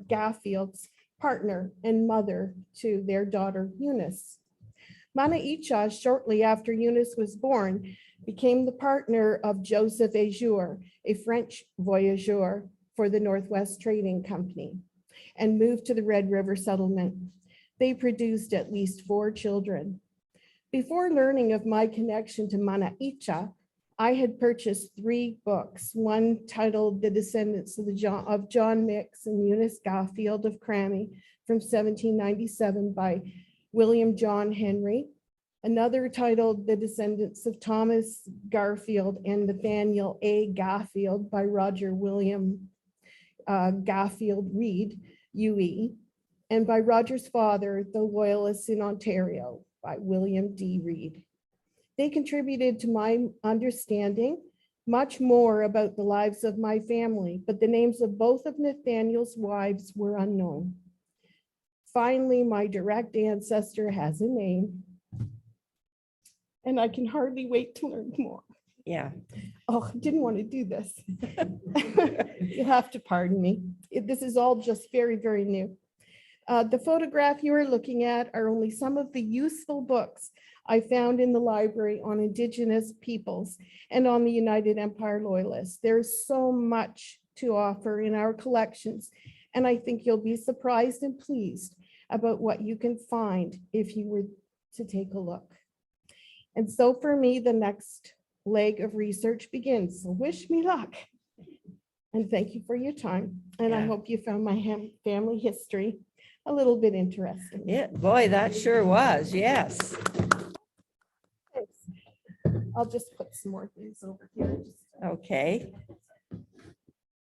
Gaffield's partner and mother to their daughter Eunice. Mana Icha, shortly after Eunice was born, became the partner of Joseph Ajour, a French voyageur for the Northwest Trading Company, and moved to the Red River settlement. They produced at least 4 children. Before learning of my connection to Mana Icha, I had purchased 3 books, one titled The Descendants of John Mix and Eunice Garfield of Crammy from 1797 by William John Henry, another titled The Descendants of Thomas Garfield and Nathaniel A. Garfield by Roger William Garfield Reed, UE, and by Roger's father, the Loyalists in Ontario by William D. Reed. They contributed to my understanding much more about the lives of my family, but the names of both of Nathaniel's wives were unknown. Finally, my direct ancestor has a name, and I can hardly wait to learn more. Yeah. Oh, I didn't want to do this. You'll have to pardon me. This is all just very, very new. The photograph you are looking at are only some of the useful books I found in the library on Indigenous peoples and on the United Empire Loyalists. There's so much to offer in our collections, and I think you'll be surprised and pleased about what you can find if you were to take a look. And so for me, the next leg of research begins. So wish me luck. And thank you for your time. And I Yeah. hope you found my family history a little bit interesting. Yeah, boy, that sure was. Yes. Thanks. I'll just put some more things over here. Okay.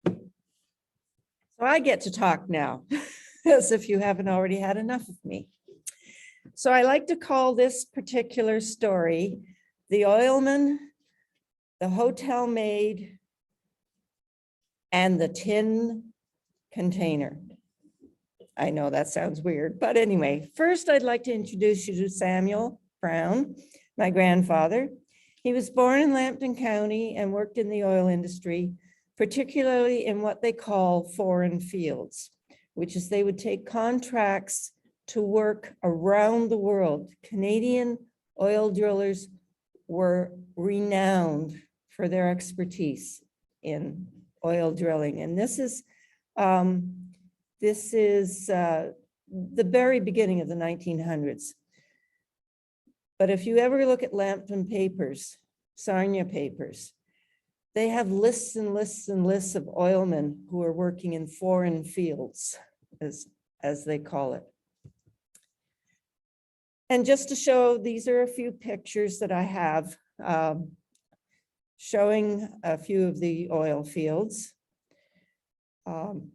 So I get to talk now, as if you haven't already had enough of me. So I like to call this particular story The Oilman, the Hotel Maid, and the Tin Container. I know that sounds weird, but anyway, first I'd like to introduce you to Samuel Brown, my grandfather. He was born in Lambton County and worked in the oil industry, particularly in what they call foreign fields, which is they would take contracts to work around the world. Canadian oil drillers were renowned for their expertise in oil drilling. And this is the very beginning of the 1900s. But if you ever look at Lambton papers, Sarnia papers, they have lists and lists and lists of oilmen who are working in foreign fields, as they call it. And just to show, these are a few pictures that I have showing a few of the oil fields.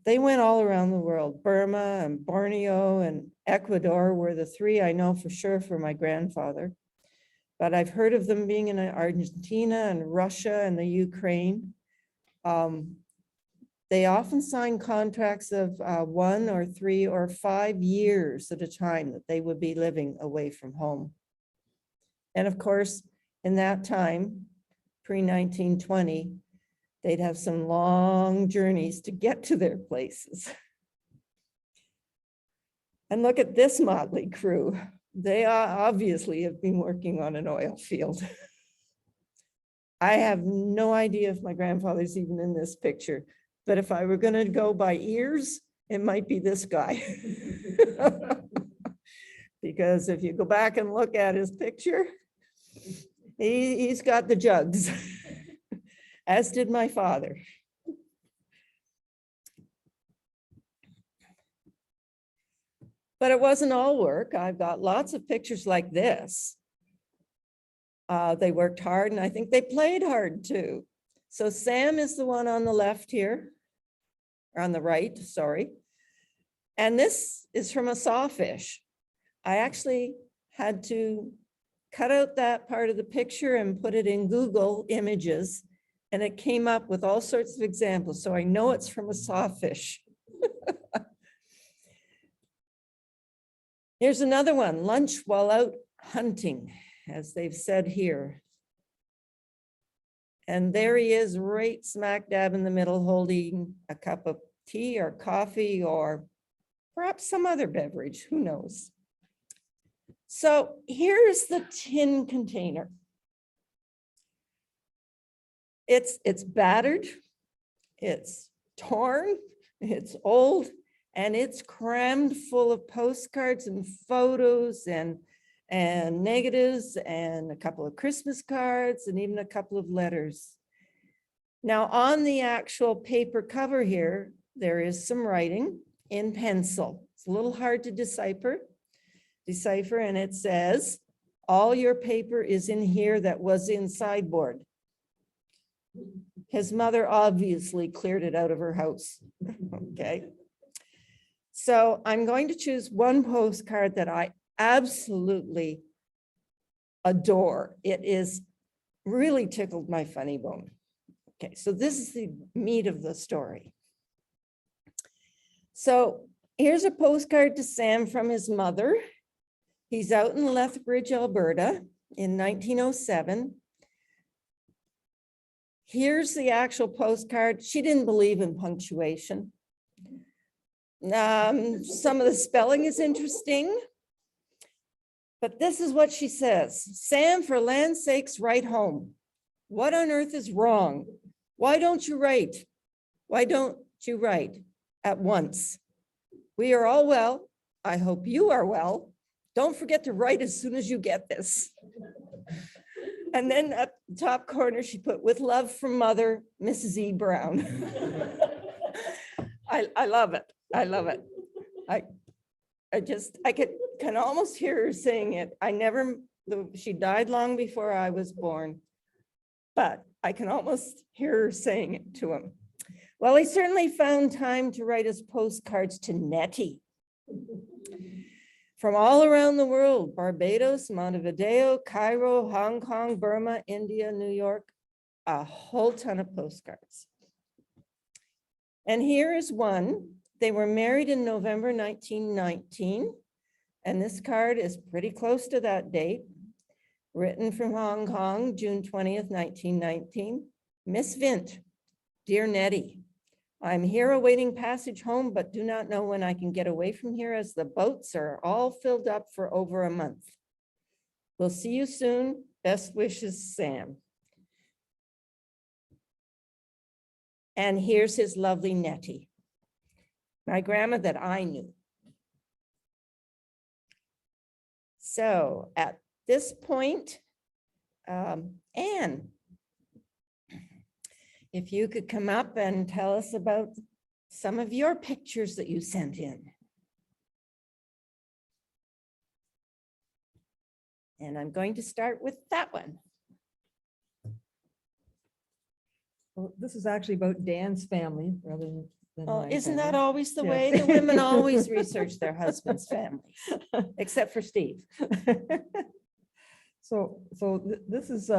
They went all around the world. Burma and Borneo and Ecuador were the 3 I know for sure for my grandfather. But I've heard of them being in Argentina and Russia and the Ukraine. They often sign contracts of 1 or 3 or 5 years at a time that they would be living away from home. And of course, in that time, pre-1920, they'd have some long journeys to get to their places. And look at this motley crew. They obviously have been working on an oil field. I have no idea if my grandfather's even in this picture, but if I were going to go by ears, it might be this guy. Because if you go back and look at his picture, he's got the jugs, as did my father. But it wasn't all work. I've got lots of pictures like this. They worked hard and I think they played hard too. So Sam is the one on the left here, or on the right, sorry. And this is from a sawfish. I actually had to cut out that part of the picture and put it in Google Images, and it came up with all sorts of examples. So I know it's from a sawfish. Here's another one, lunch while out hunting, as they've said here. And there he is, right smack dab in the middle, holding a cup of tea or coffee or perhaps some other beverage, who knows? So here's the tin container. It's battered, it's torn, it's old, and it's crammed full of postcards and photos and negatives and a couple of Christmas cards and even a couple of letters. Now on the actual paper cover here, there is some writing in pencil. It's a little hard to decipher, and it says, all your paper is in here that was in sideboard. His mother obviously cleared it out of her house. Okay. So I'm going to choose one postcard that I absolutely adore. It is really tickled my funny bone. Okay, so this is the meat of the story. So here's a postcard to Sam from his mother. He's out in Lethbridge, Alberta in 1907. Here's the actual postcard. She didn't believe in punctuation. Some of the spelling is interesting. But this is what she says. Sam, for land's sakes, write home. What on earth is wrong? Why don't you write? Why don't you write at once? We are all well. I hope you are well. Don't forget to write as soon as you get this. And then at the top corner, she put, with love from mother, Mrs. E. Brown. I love it. I love it. I can almost hear her saying it. She died long before I was born, but I can almost hear her saying it to him. Well, he certainly found time to write his postcards to Nettie from all around the world: Barbados, Montevideo, Cairo, Hong Kong, Burma, India, New York, a whole ton of postcards. And here is one. They were married in November 1919, and this card is pretty close to that date. Written from Hong Kong, June 20th, 1919. Miss Vint, dear Nettie, I'm here awaiting passage home, but do not know when I can get away from here as the boats are all filled up for over a month. We'll see you soon. Best wishes, Sam. And here's his lovely Nettie, my grandma that I knew. So at this point, Anne, if you could come up and tell us about some of your pictures that you sent in. And I'm going to start with that one. Well, this is actually about Dan's family rather than Well, my isn't that family. always the Yes. way? The women always research their husband's family, except for Steve. So this is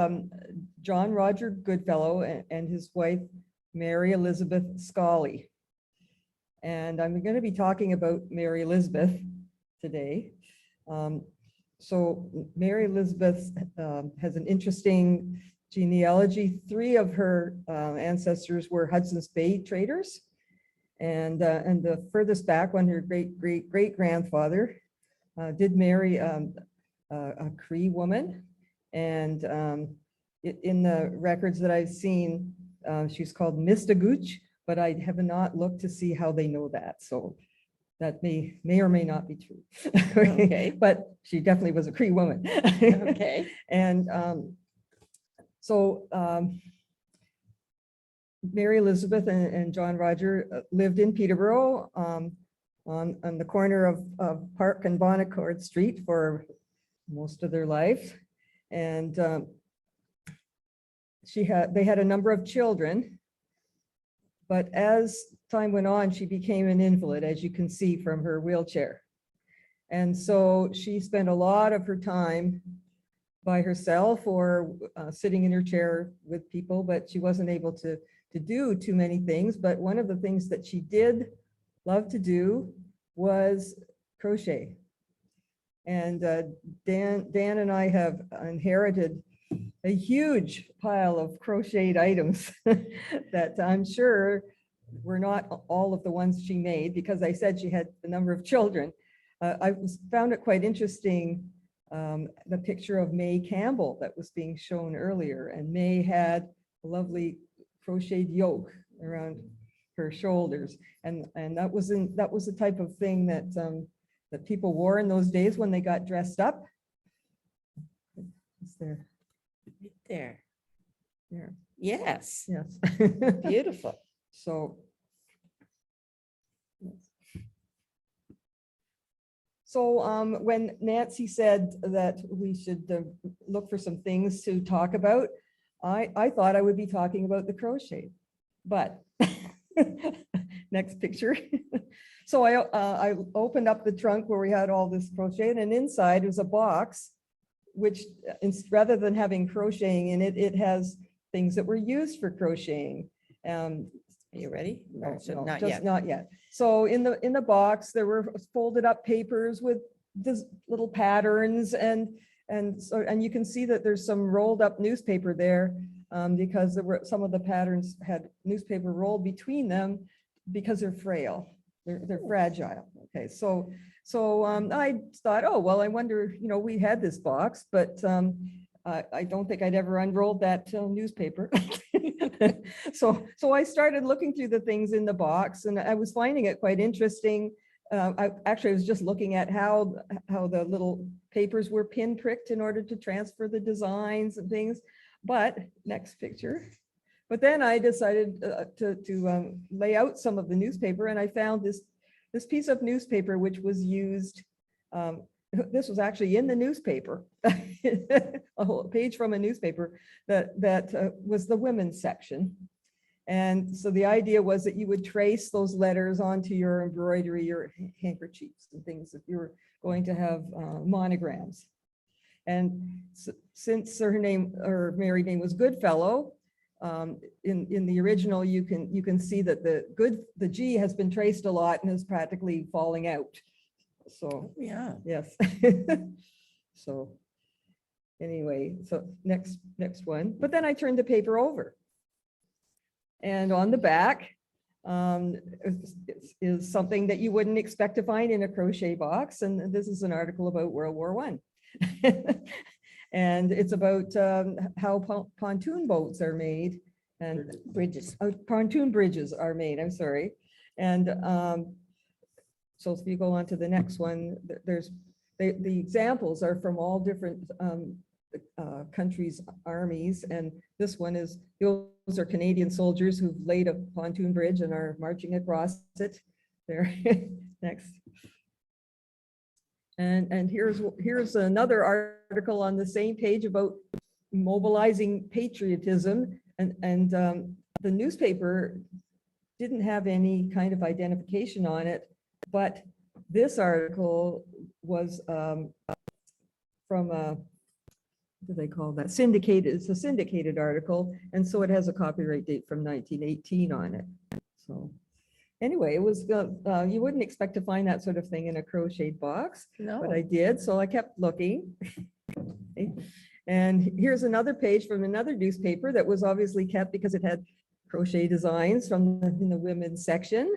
John Roger Goodfellow and his wife, Mary Elizabeth Scully. And I'm going to be talking about Mary Elizabeth today. So Mary Elizabeth has an interesting genealogy. 3 of her ancestors were Hudson's Bay traders. And the furthest back one, her great grandfather did marry a Cree woman. And in the records that I've seen, she's called Mistagooch, but I have not looked to see how they know that. So that may or may not be true. Okay. But she definitely was a Cree woman. Okay. And Mary Elizabeth and John Roger lived in Peterborough on the corner of Park and Bonnecourt Street for most of their life. And they had a number of children. But as time went on, she became an invalid, as you can see from her wheelchair. And so she spent a lot of her time by herself or sitting in her chair with people, but she wasn't able to do too many things. But one of the things that she did love to do was crochet. And Dan and I have inherited a huge pile of crocheted items that I'm sure were not all of the ones she made, because I said she had a number of children. Found it quite interesting, the picture of May Campbell that was being shown earlier. And May had a lovely crocheted yoke around her shoulders. And that was the type of thing that that people wore in those days when they got dressed up. Is there? Right there. There. Yes, Yes. beautiful. So. So when Nancy said that we should look for some things to talk about, I thought I would be talking about the crochet, but next picture. So I opened up the trunk where we had all this crochet, and inside was a box, which rather than having crocheting in it, it has things that were used for crocheting. Are you ready? No, So no, not just yet. not yet. So in the box, there were folded up papers with this little patterns, and you can see that there's some rolled up newspaper there, because there were some of the patterns had newspaper rolled between them because they're frail. They're fragile. Okay, so I thought, oh well, I wonder, we had this box, but I don't think I'd ever unrolled that newspaper. So I started looking through the things in the box, and I was finding it quite interesting. I was just looking at how the little papers were pinpricked in order to transfer the designs and things. But next picture. But then I decided to lay out some of the newspaper, and I found this piece of newspaper which was used. This was actually in the newspaper, a whole page from a newspaper that was the women's section. And so the idea was that you would trace those letters onto your embroidery, your handkerchiefs and things, if you were going to have monograms. And since her married name was Goodfellow, in the original, you can see that the G has been traced a lot and is practically falling out. So Yeah. yes. So anyway, so next one. But then I turned the paper over. And on the back is something that you wouldn't expect to find in a crochet box. And this is an article about World War I. And it's about how pontoon boats are made and Bridges. pontoon bridges are made, I'm sorry. And so if you go on to the next one, there's the examples are from all different countries' armies. And this one is, those are Canadian soldiers who've laid a pontoon bridge and are marching across it. There, next. And here's another article on the same page about mobilizing patriotism. And the newspaper didn't have any kind of identification on it, but this article was from a, what do they call that? Syndicated. It's a syndicated article, and so it has a copyright date from 1918 on it. So anyway, it was you wouldn't expect to find that sort of thing in a crocheted box, but I did. So I kept looking. And here's another page from another newspaper that was obviously kept because it had crochet designs from in the women's section.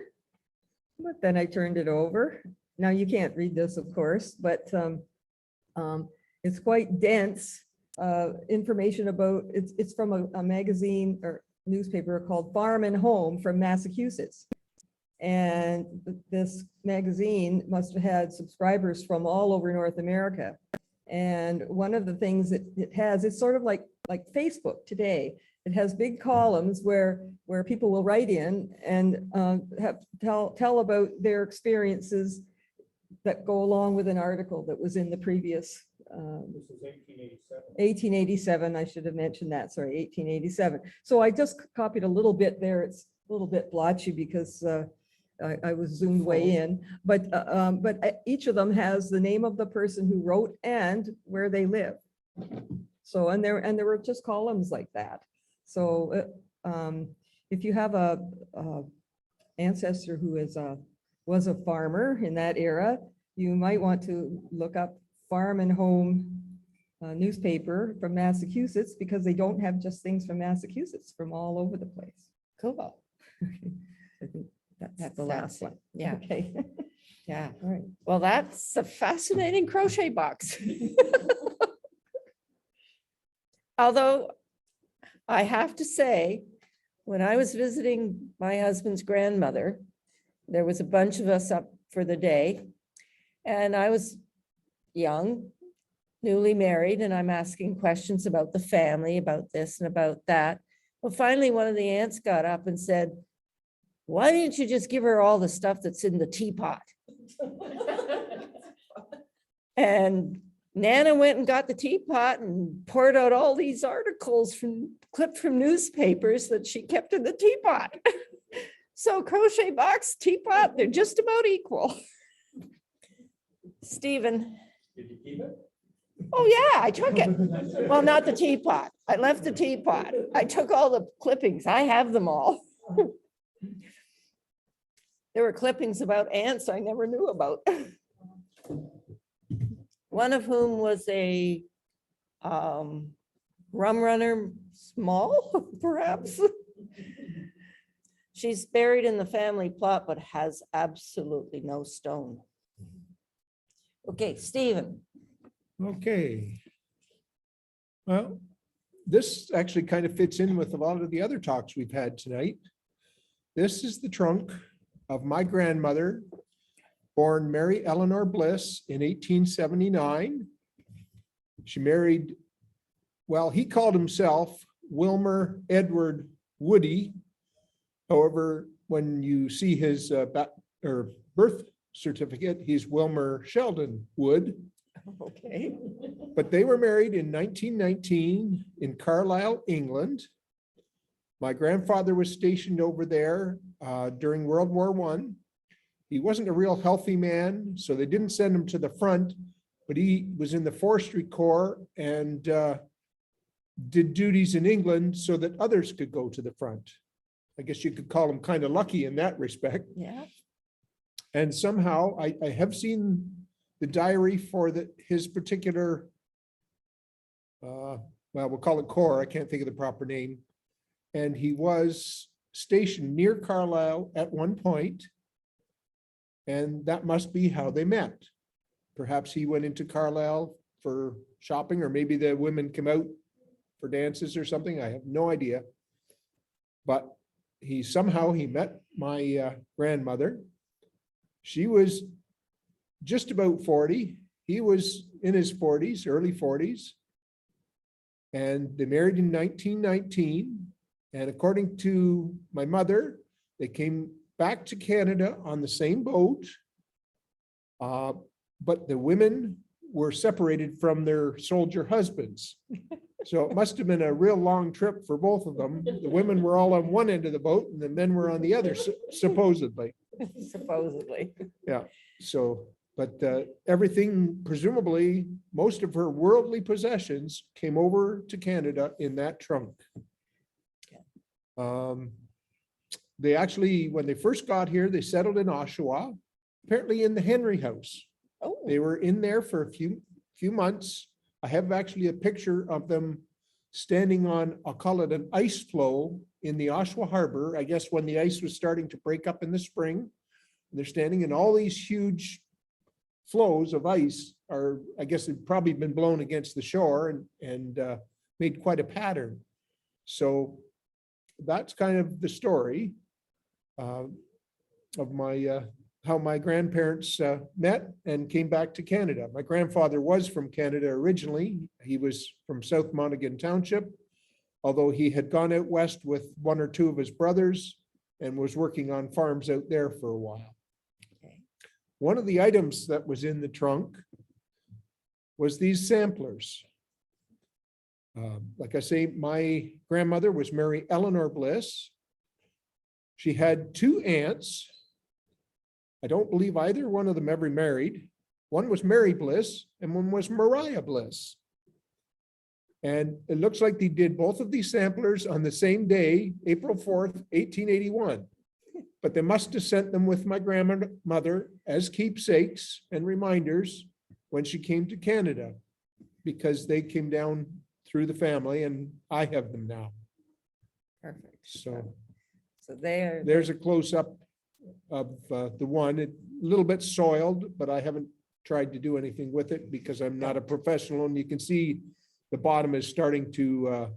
But then I turned it over. Now you can't read this, of course, but it's quite dense information about, it's from a magazine or newspaper called Farm and Home from Massachusetts. And this magazine must have had subscribers from all over North America. And one of the things that it has, it's sort of like Facebook today. it has big columns where people will write in and tell about their experiences that go along with an article that was in the previous. This is 1887. I should have mentioned that. Sorry, 1887. So I just copied a little bit there. It's a little bit blotchy because I was zoomed way in, but each of them has the name of the person who wrote and where they live. So, and there were just columns like that. So if you have a ancestor who was a farmer in that era, you might want to look up Farm and Home newspaper from Massachusetts, because they don't have just things from Massachusetts, from all over the place. Cool. I think that's the last one. Yeah, Okay. yeah. All right. Well, that's a fascinating crochet box. Although I have to say, when I was visiting my husband's grandmother, there was a bunch of us up for the day, and I was young, newly married, and I'm asking questions about the family, about this and about that. Well, finally, one of the aunts got up and said, "Why didn't you just give her all the stuff that's in the teapot?" And Nana went and got the teapot and poured out all these articles clipped from newspapers that she kept in the teapot. So crochet box, teapot, they're just about equal. Stephen. Did you keep it? Oh, yeah, I took it. Well, not the teapot. I left the teapot. I took all the clippings. I have them all. There were clippings about ants I never knew about. One of whom was a rum runner, small, perhaps. She's buried in the family plot, but has absolutely no stone. Okay, Stephen. Okay. Well, this actually kind of fits in with a lot of the other talks we've had tonight. This is the trunk of my grandmother, born Mary Eleanor Bliss in 1879. She married, well, he called himself Wilmer Edward Woody. However, when you see his birth certificate, he's Wilmer Sheldon Wood. Okay. But they were married in 1919 in Carlisle, England. My grandfather was stationed over there during World War I. He wasn't a real healthy man, so they didn't send him to the front, but he was in the Forestry Corps and did duties in England so that others could go to the front. I guess you could call him kind of lucky in that respect. Yeah. And somehow I have seen the diary for his particular, well, we'll call it Corps. I can't think of the proper name. And he was stationed near Carlisle at one point, and that must be how they met. Perhaps he went into Carlisle for shopping, or maybe the women came out for dances or something. I have no idea. But he met my grandmother. She was just about 40. He was in his 40s, early 40s. And they married in 1919. And according to my mother, they came back to Canada on the same boat. But the women were separated from their soldier husbands. So it must have been a real long trip for both of them. The women were all on one end of the boat and the men were on the other, supposedly. Supposedly. Yeah, so, but everything, presumably, most of her worldly possessions came over to Canada in that trunk. They actually, when they first got here, they settled in Oshawa, apparently in the Henry House. Oh. They were in there for a few months. I have actually a picture of them standing on, I'll call it an ice floe in the Oshawa Harbor, I guess when the ice was starting to break up in the spring. They're standing in all these huge floes of ice are, I guess it'd probably been blown against the shore and made quite a pattern. So that's kind of the story of my how my grandparents met and came back to Canada. My grandfather was from Canada originally. He was from South Monaghan Township. although he had gone out west with one or two of his brothers and was working on farms out there for a while. Okay. One of the items that was in the trunk was these samplers. Like I say, my grandmother was Mary Eleanor Bliss. She had two aunts. I don't believe either one of them ever married. One was Mary Bliss and one was Mariah Bliss. And it looks like they did both of these samplers on the same day, April 4th, 1881. But they must have sent them with my grandmother as keepsakes and reminders when she came to Canada, because they came down through the family and I have them now. Perfect. So So there, there's a close-up of the one, a little bit soiled, but I haven't tried to do anything with it because I'm not a professional, and you can see the bottom is starting to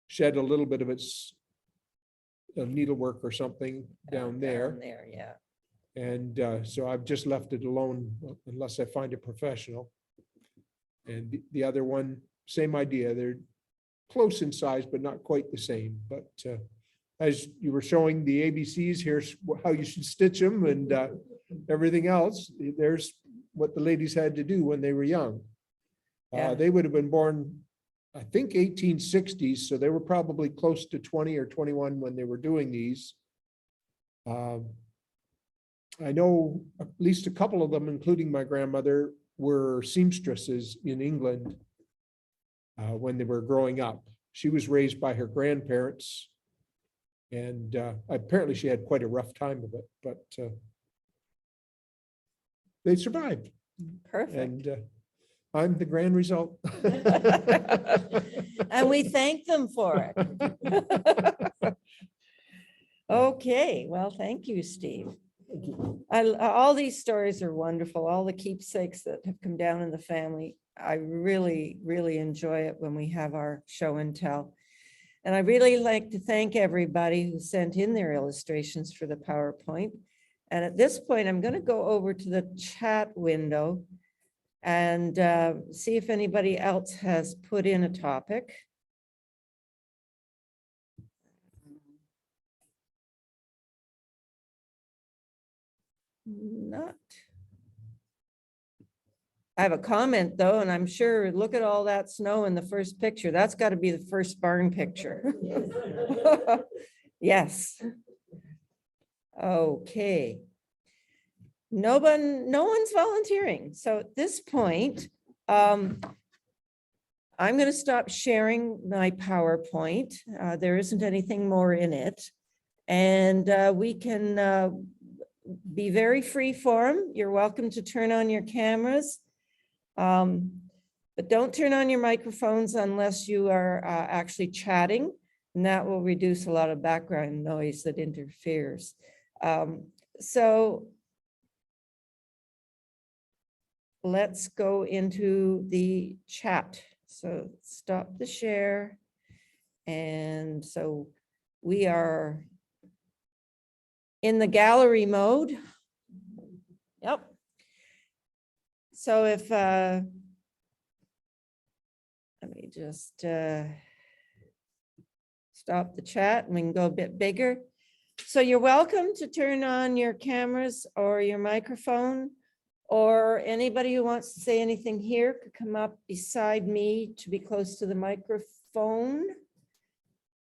shed a little bit of its needlework or something down there. yeah. And so I've just left it alone unless I find a professional. And the other one, same idea. They're close in size, but not quite the same. But as you were showing the ABCs, here's how you should stitch them and everything else. There's what the ladies had to do when they were young. Yeah. They would have been born, I think, 1860s. So they were probably close to 20 or 21 when they were doing these. I know at least a couple of them, including my grandmother, were seamstresses in England when they were growing up. She was raised by her grandparents, and apparently she had quite a rough time of it, but they survived. Perfect. And I'm the grand result. And we thank them for it. Okay, well, thank you, Steve. All these stories are wonderful, all the keepsakes that have come down in the family. I really, really enjoy it when we have our show and tell. And I really like to thank everybody who sent in their illustrations for the PowerPoint. And at this point, I'm going to go over to the chat window and see if anybody else has put in a topic. Not. I have a comment though, and I'm sure, look at all that snow in the first picture. That's got to be the first barn picture. Yes. Okay. No one's volunteering. So at this point, I'm going to stop sharing my PowerPoint. There isn't anything more in it. And we can be very free form. You're welcome to turn on your cameras. But don't turn on your microphones unless you are actually chatting, and that will reduce a lot of background noise that interferes. So let's go into the chat. So stop the share. And so we are in the gallery mode. Yep. So if, let me just stop the chat and we can go a bit bigger. So you're welcome to turn on your cameras or your microphone, or anybody who wants to say anything here could come up beside me to be close to the microphone.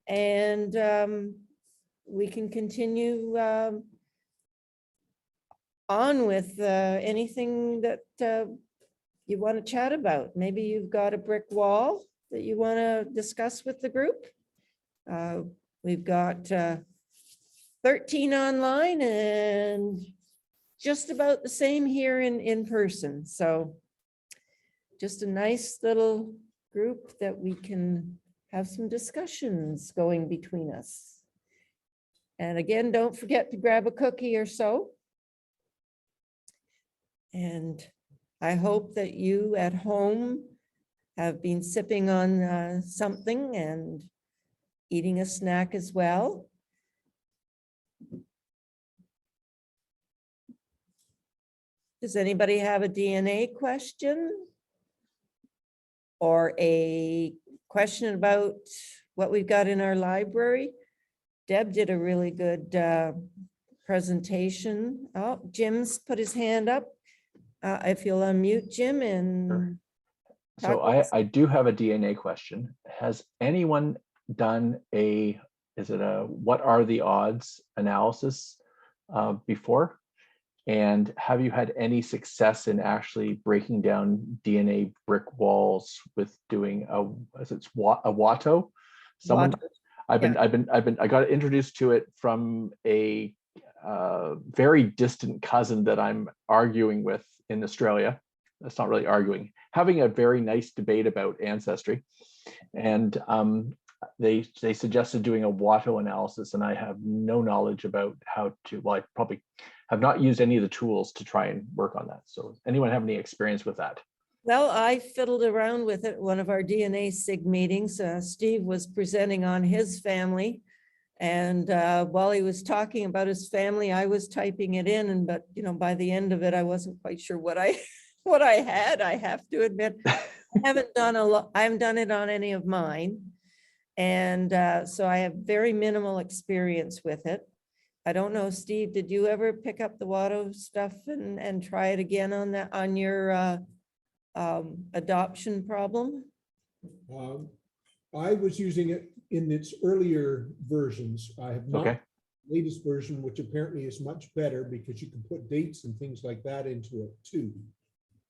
And we can continue on with anything that you want to chat about. Maybe you've got a brick wall that you want to discuss with the group. We've got 13 online and just about the same here in person. So just a nice little group that we can have some discussions going between us. And again, don't forget to grab a cookie or so. And I hope that you at home have been sipping on something and eating a snack as well. Does anybody have a DNA question? Or a question about what we've got in our library. Deb did a really good presentation. Oh, Jim's put his hand up. If you'll unmute Jim and. So talk with us. I do have a DNA question. Has anyone done what are the odds analysis before? And have you had any success in actually breaking down DNA brick walls with doing a Watto? Someone, Watto. I got introduced to it from a very distant cousin that I'm arguing with in Australia. That's not really arguing, having a very nice debate about ancestry. And they suggested doing a Watto analysis, and I have no knowledge about how to, well, I probably have not used any of the tools to try and work on that. So anyone have any experience with that? Well, I fiddled around with it at one of our DNA SIG meetings. Steve was presenting on his family. And while he was talking about his family, I was typing it in. But by the end of it, I wasn't quite sure what I had. I have to admit, I haven't done it on any of mine. And so I have very minimal experience with it. I don't know, Steve, did you ever pick up the Watto stuff and try it again on your adoption problem? I was using it in its earlier versions. I have not Okay. the latest version, which apparently is much better because you can put dates and things like that into it too.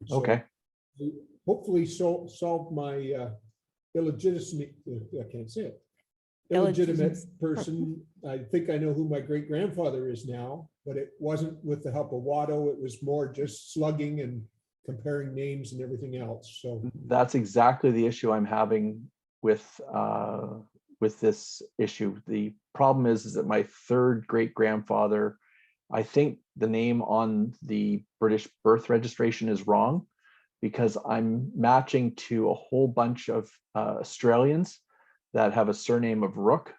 So Okay. hopefully solve my illegitimate, I can't say it, illegitimate person. I think I know who my great grandfather is now, but it wasn't with the help of Watto. It was more just slugging and comparing names and everything else. So That's exactly the issue I'm having with this issue. The problem is that my third great grandfather, I think the name on the British birth registration is wrong, because I'm matching to a whole bunch of Australians that have a surname of Rook.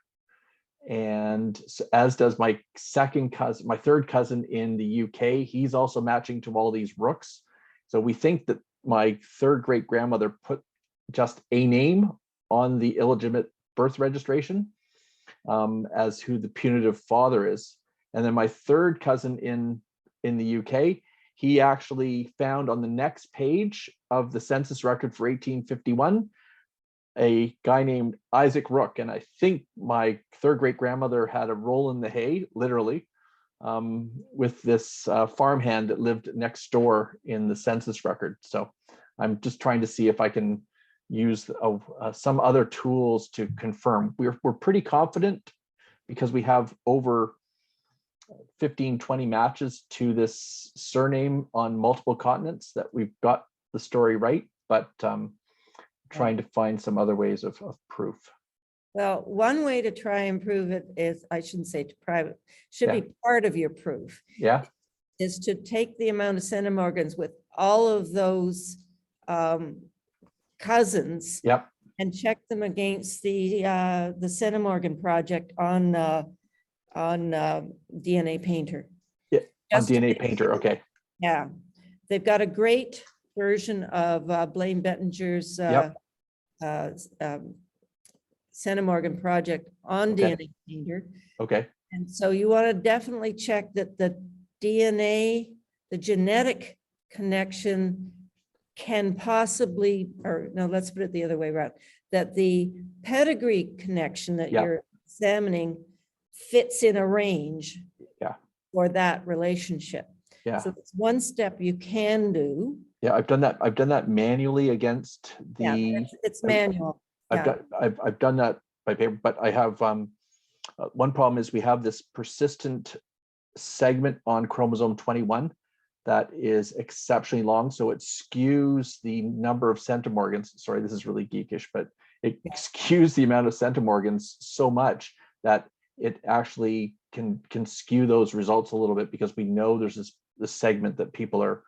And as does my third cousin in the UK. He's also matching to all these Rooks. So we think that my third great grandmother put just a name on the illegitimate birth registration as who the punitive father is. And then my third cousin in the UK, he actually found on the next page of the census record for 1851, a guy named Isaac Rook. And I think my third great grandmother had a roll in the hay, literally, with this farmhand that lived next door in the census record. So I'm just trying to see if I can use some other tools to confirm. We're pretty confident because we have over 15, 20 matches to this surname on multiple continents that we've got the story right, but trying to find some other ways of proof. Well, one way to try and prove it is, I shouldn't say to private, should be part of your proof, Yeah. is to take the amount of centimorgans with all of those cousins. Yep. And check them against the centimorgan project on DNA Painter. Yeah, on Just to DNA make Painter. sure. Okay. Yeah, they've got a great version of Blaine Bettinger's centimorgan project on Okay. DNA Painter. Okay. And so you want to definitely check that the DNA, the genetic connection can possibly, or no, let's put it the other way around, that the pedigree connection that Yeah. you're examining fits in a range Yeah. for that relationship. Yeah. So it's one step you can do. Yeah, I've done that manually against Yeah, the. it's manual. Yeah. I've done that by paper, but I have one problem is we have this persistent segment on chromosome 21 that is exceptionally long, so it skews the number of centimorgans. Sorry, this is really geekish, but it skews the amount of centimorgans so much that it actually can skew those results a little bit, because we know there's this segment that people are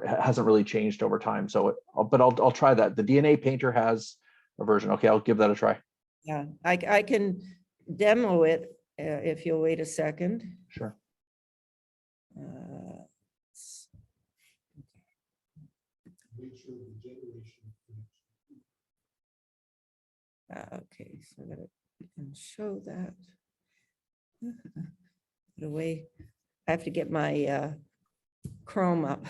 hasn't really changed over time. So, but I'll try that. The DNA Painter has a version. Okay, I'll give that a try. Yeah, I can demo it if you'll wait a second. Sure. make sure the generation. Okay, so that I can show that. The way, I have to get my Chrome up.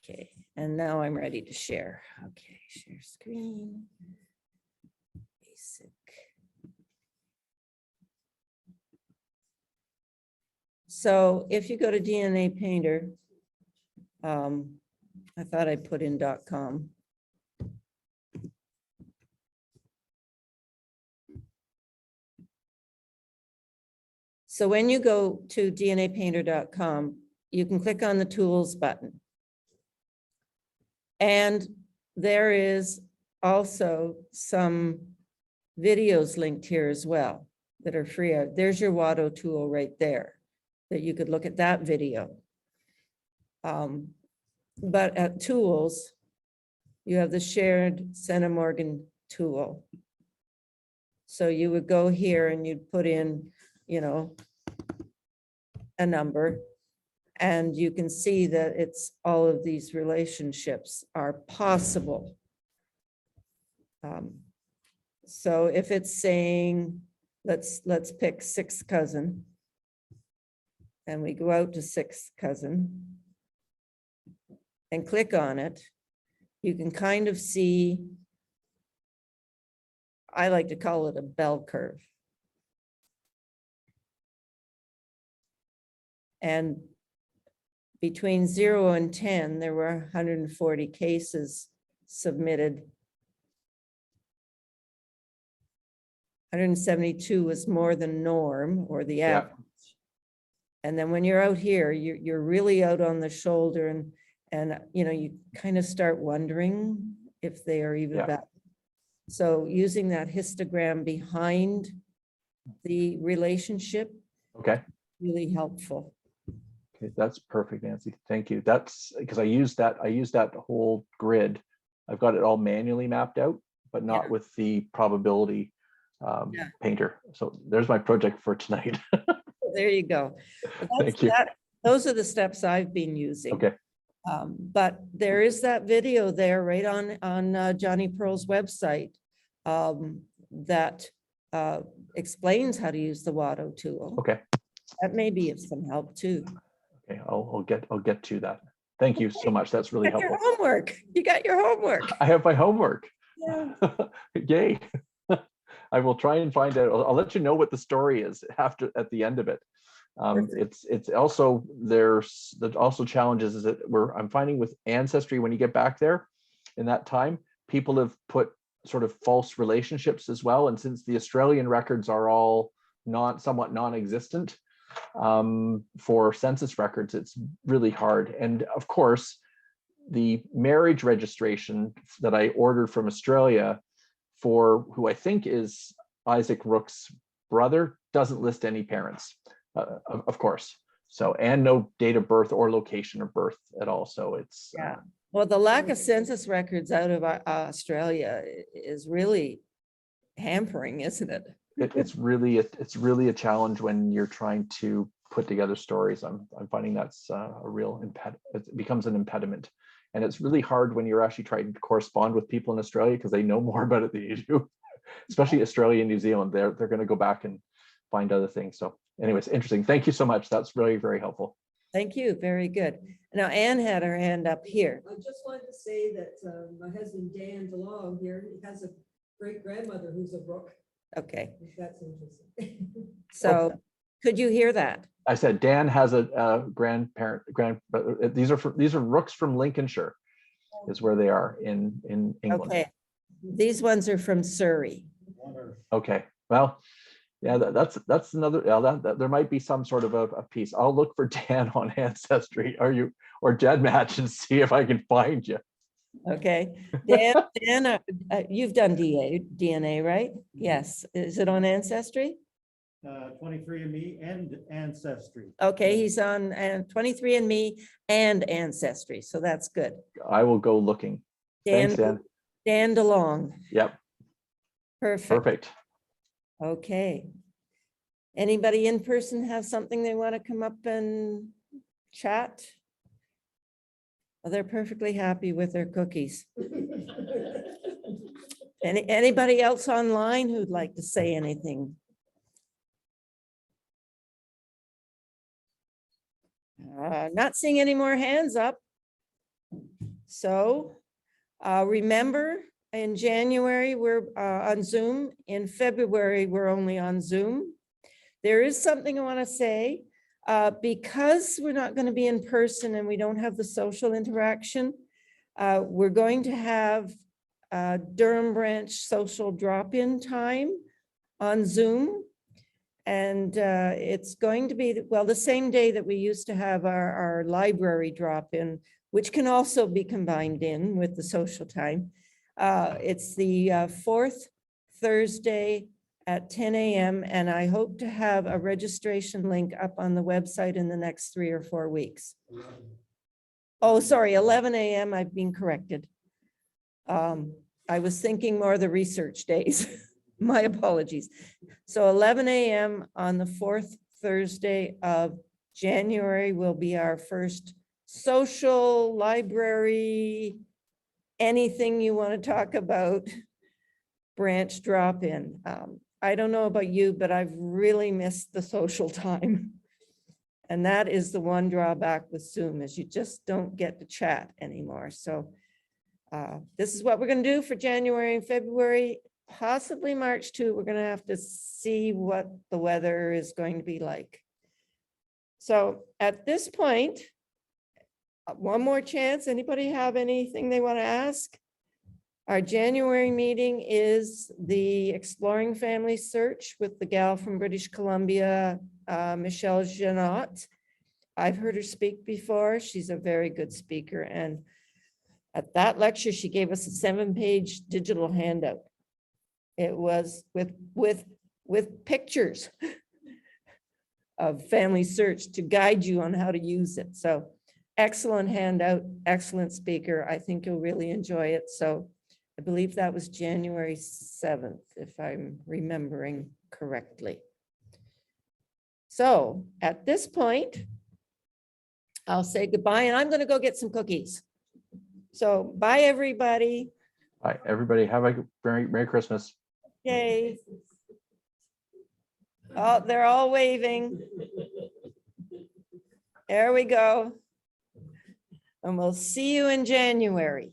Okay, and now I'm ready to share. Okay, share screen. Basic. So if you go to DNA Painter, I thought I put in .com. So when you go to dnapainter.com, you can click on the tools button. And there is also some videos linked here as well that are free. There's your Watto tool right there, that you could look at that video. But at tools, you have the shared Centimorgan tool. So you would go here and you'd put in, you know, a number, and you can see that it's all of these relationships are possible. So if it's saying, let's pick sixth cousin, and we go out to sixth cousin and click on it, you can kind of see, I like to call it a bell curve. And between 0 and 10, there were 140 cases submitted. 172 was more than norm or the Yeah. average. And then when you're out here, you're really out on the shoulder, and you know, you kind of start wondering if they are even Yeah. valid. So using that histogram behind the relationship, Okay. really helpful. Okay, that's perfect, Nancy. Thank you. That's because I used that whole grid. I've got it all manually mapped out, but not Yeah. with the probability Yeah. painter. So there's my project for tonight. There you go. Thank you. Those are the steps I've been using. Okay. But there is that video there right on Johnny Pearl's website that explains how to use the Watto tool. Okay. That may be of some help too. Okay. I'll get to that. Thank you so much. That's really You got your helpful. homework. You got your homework. I have my homework. Yeah. Yay. I will try and find out. I'll let you know what the story is at the end of it. It's also, there's also challenges is that I'm finding with Ancestry, when you get back there in that time, people have put sort of false relationships as well. And since the Australian records are all somewhat non-existent for census records, it's really hard. And of course, the marriage registration that I ordered from Australia for who I think is Isaac Rook's brother doesn't list any parents. Of course. So, and no date of birth or location of birth at all. So it's Yeah. Well, the lack of census records out of Australia is really hampering, isn't it? it's really a challenge when you're trying to put together stories. I'm finding that's a real impediment. It becomes an impediment, and it's really hard when you're actually trying to correspond with people in Australia because they know more about it than you do. Especially Australia and New Zealand, they're going to go back and find other things. So anyways, interesting. Thank you so much. That's really very helpful. Thank you. Very good. Now, Anne had her hand up here. I just wanted to say that my husband Dan DeLong here, he has a great grandmother who's a Rook, Okay, if that's interesting. so could you hear that? I said Dan has a grandparent. But these are Rooks from Lincolnshire, is where they are in England. Okay, these ones are from Surrey. Okay. Well, yeah, that's another. Yeah, there might be some sort of a piece. I'll look for Dan on Ancestry, or GEDmatch, and see if I can find you. Okay, Dan, you've done DNA, right? Yes. Is it on Ancestry? 23andMe and Ancestry. Okay, he's on 23andMe and Ancestry, so that's good. I will go looking. Thanks, Dan. Dan DeLong. Yep. Perfect. Okay. Anybody in person have something they want to come up and chat? They're perfectly happy with their cookies. Anybody else online who'd like to say anything? Not seeing any more hands up. So remember, in January, we're on Zoom. In February, we're only on Zoom. There is something I want to say. Because we're not going to be in person and we don't have the social interaction, we're going to have Durham Branch social drop-in time on Zoom. And it's going to be, well, the same day that we used to have our library drop-in, which can also be combined in with the social time. It's the fourth Thursday at 10 a.m. and I hope to have a registration link up on the website in the next 3 or 4 weeks. Oh, sorry, 11 a.m. I've been corrected. I was thinking more of the research days. My apologies. So 11 a.m. on the fourth Thursday of January will be our first social library, anything you want to talk about, branch drop-in. I don't know about you, but I've really missed the social time. And that is the one drawback with Zoom, is you just don't get to chat anymore. So this is what we're going to do for January and February, possibly March too. We're going to have to see what the weather is going to be like. So at this point, one more chance. Anybody have anything they want to ask? Our January meeting is the Exploring Family Search with the gal from British Columbia, Michelle Janot. I've heard her speak before. She's a very good speaker. And at that lecture, she gave us a 7-page digital handout. It was with pictures of family search to guide you on how to use it. So excellent handout, excellent speaker. I think you'll really enjoy it. So I believe that was January 7th, if I'm remembering correctly. So at this point, I'll say goodbye and I'm going to go get some cookies. So bye, everybody. Bye, everybody. Have a Merry Christmas. Yay. Oh, they're all waving. There we go. And we'll see you in January.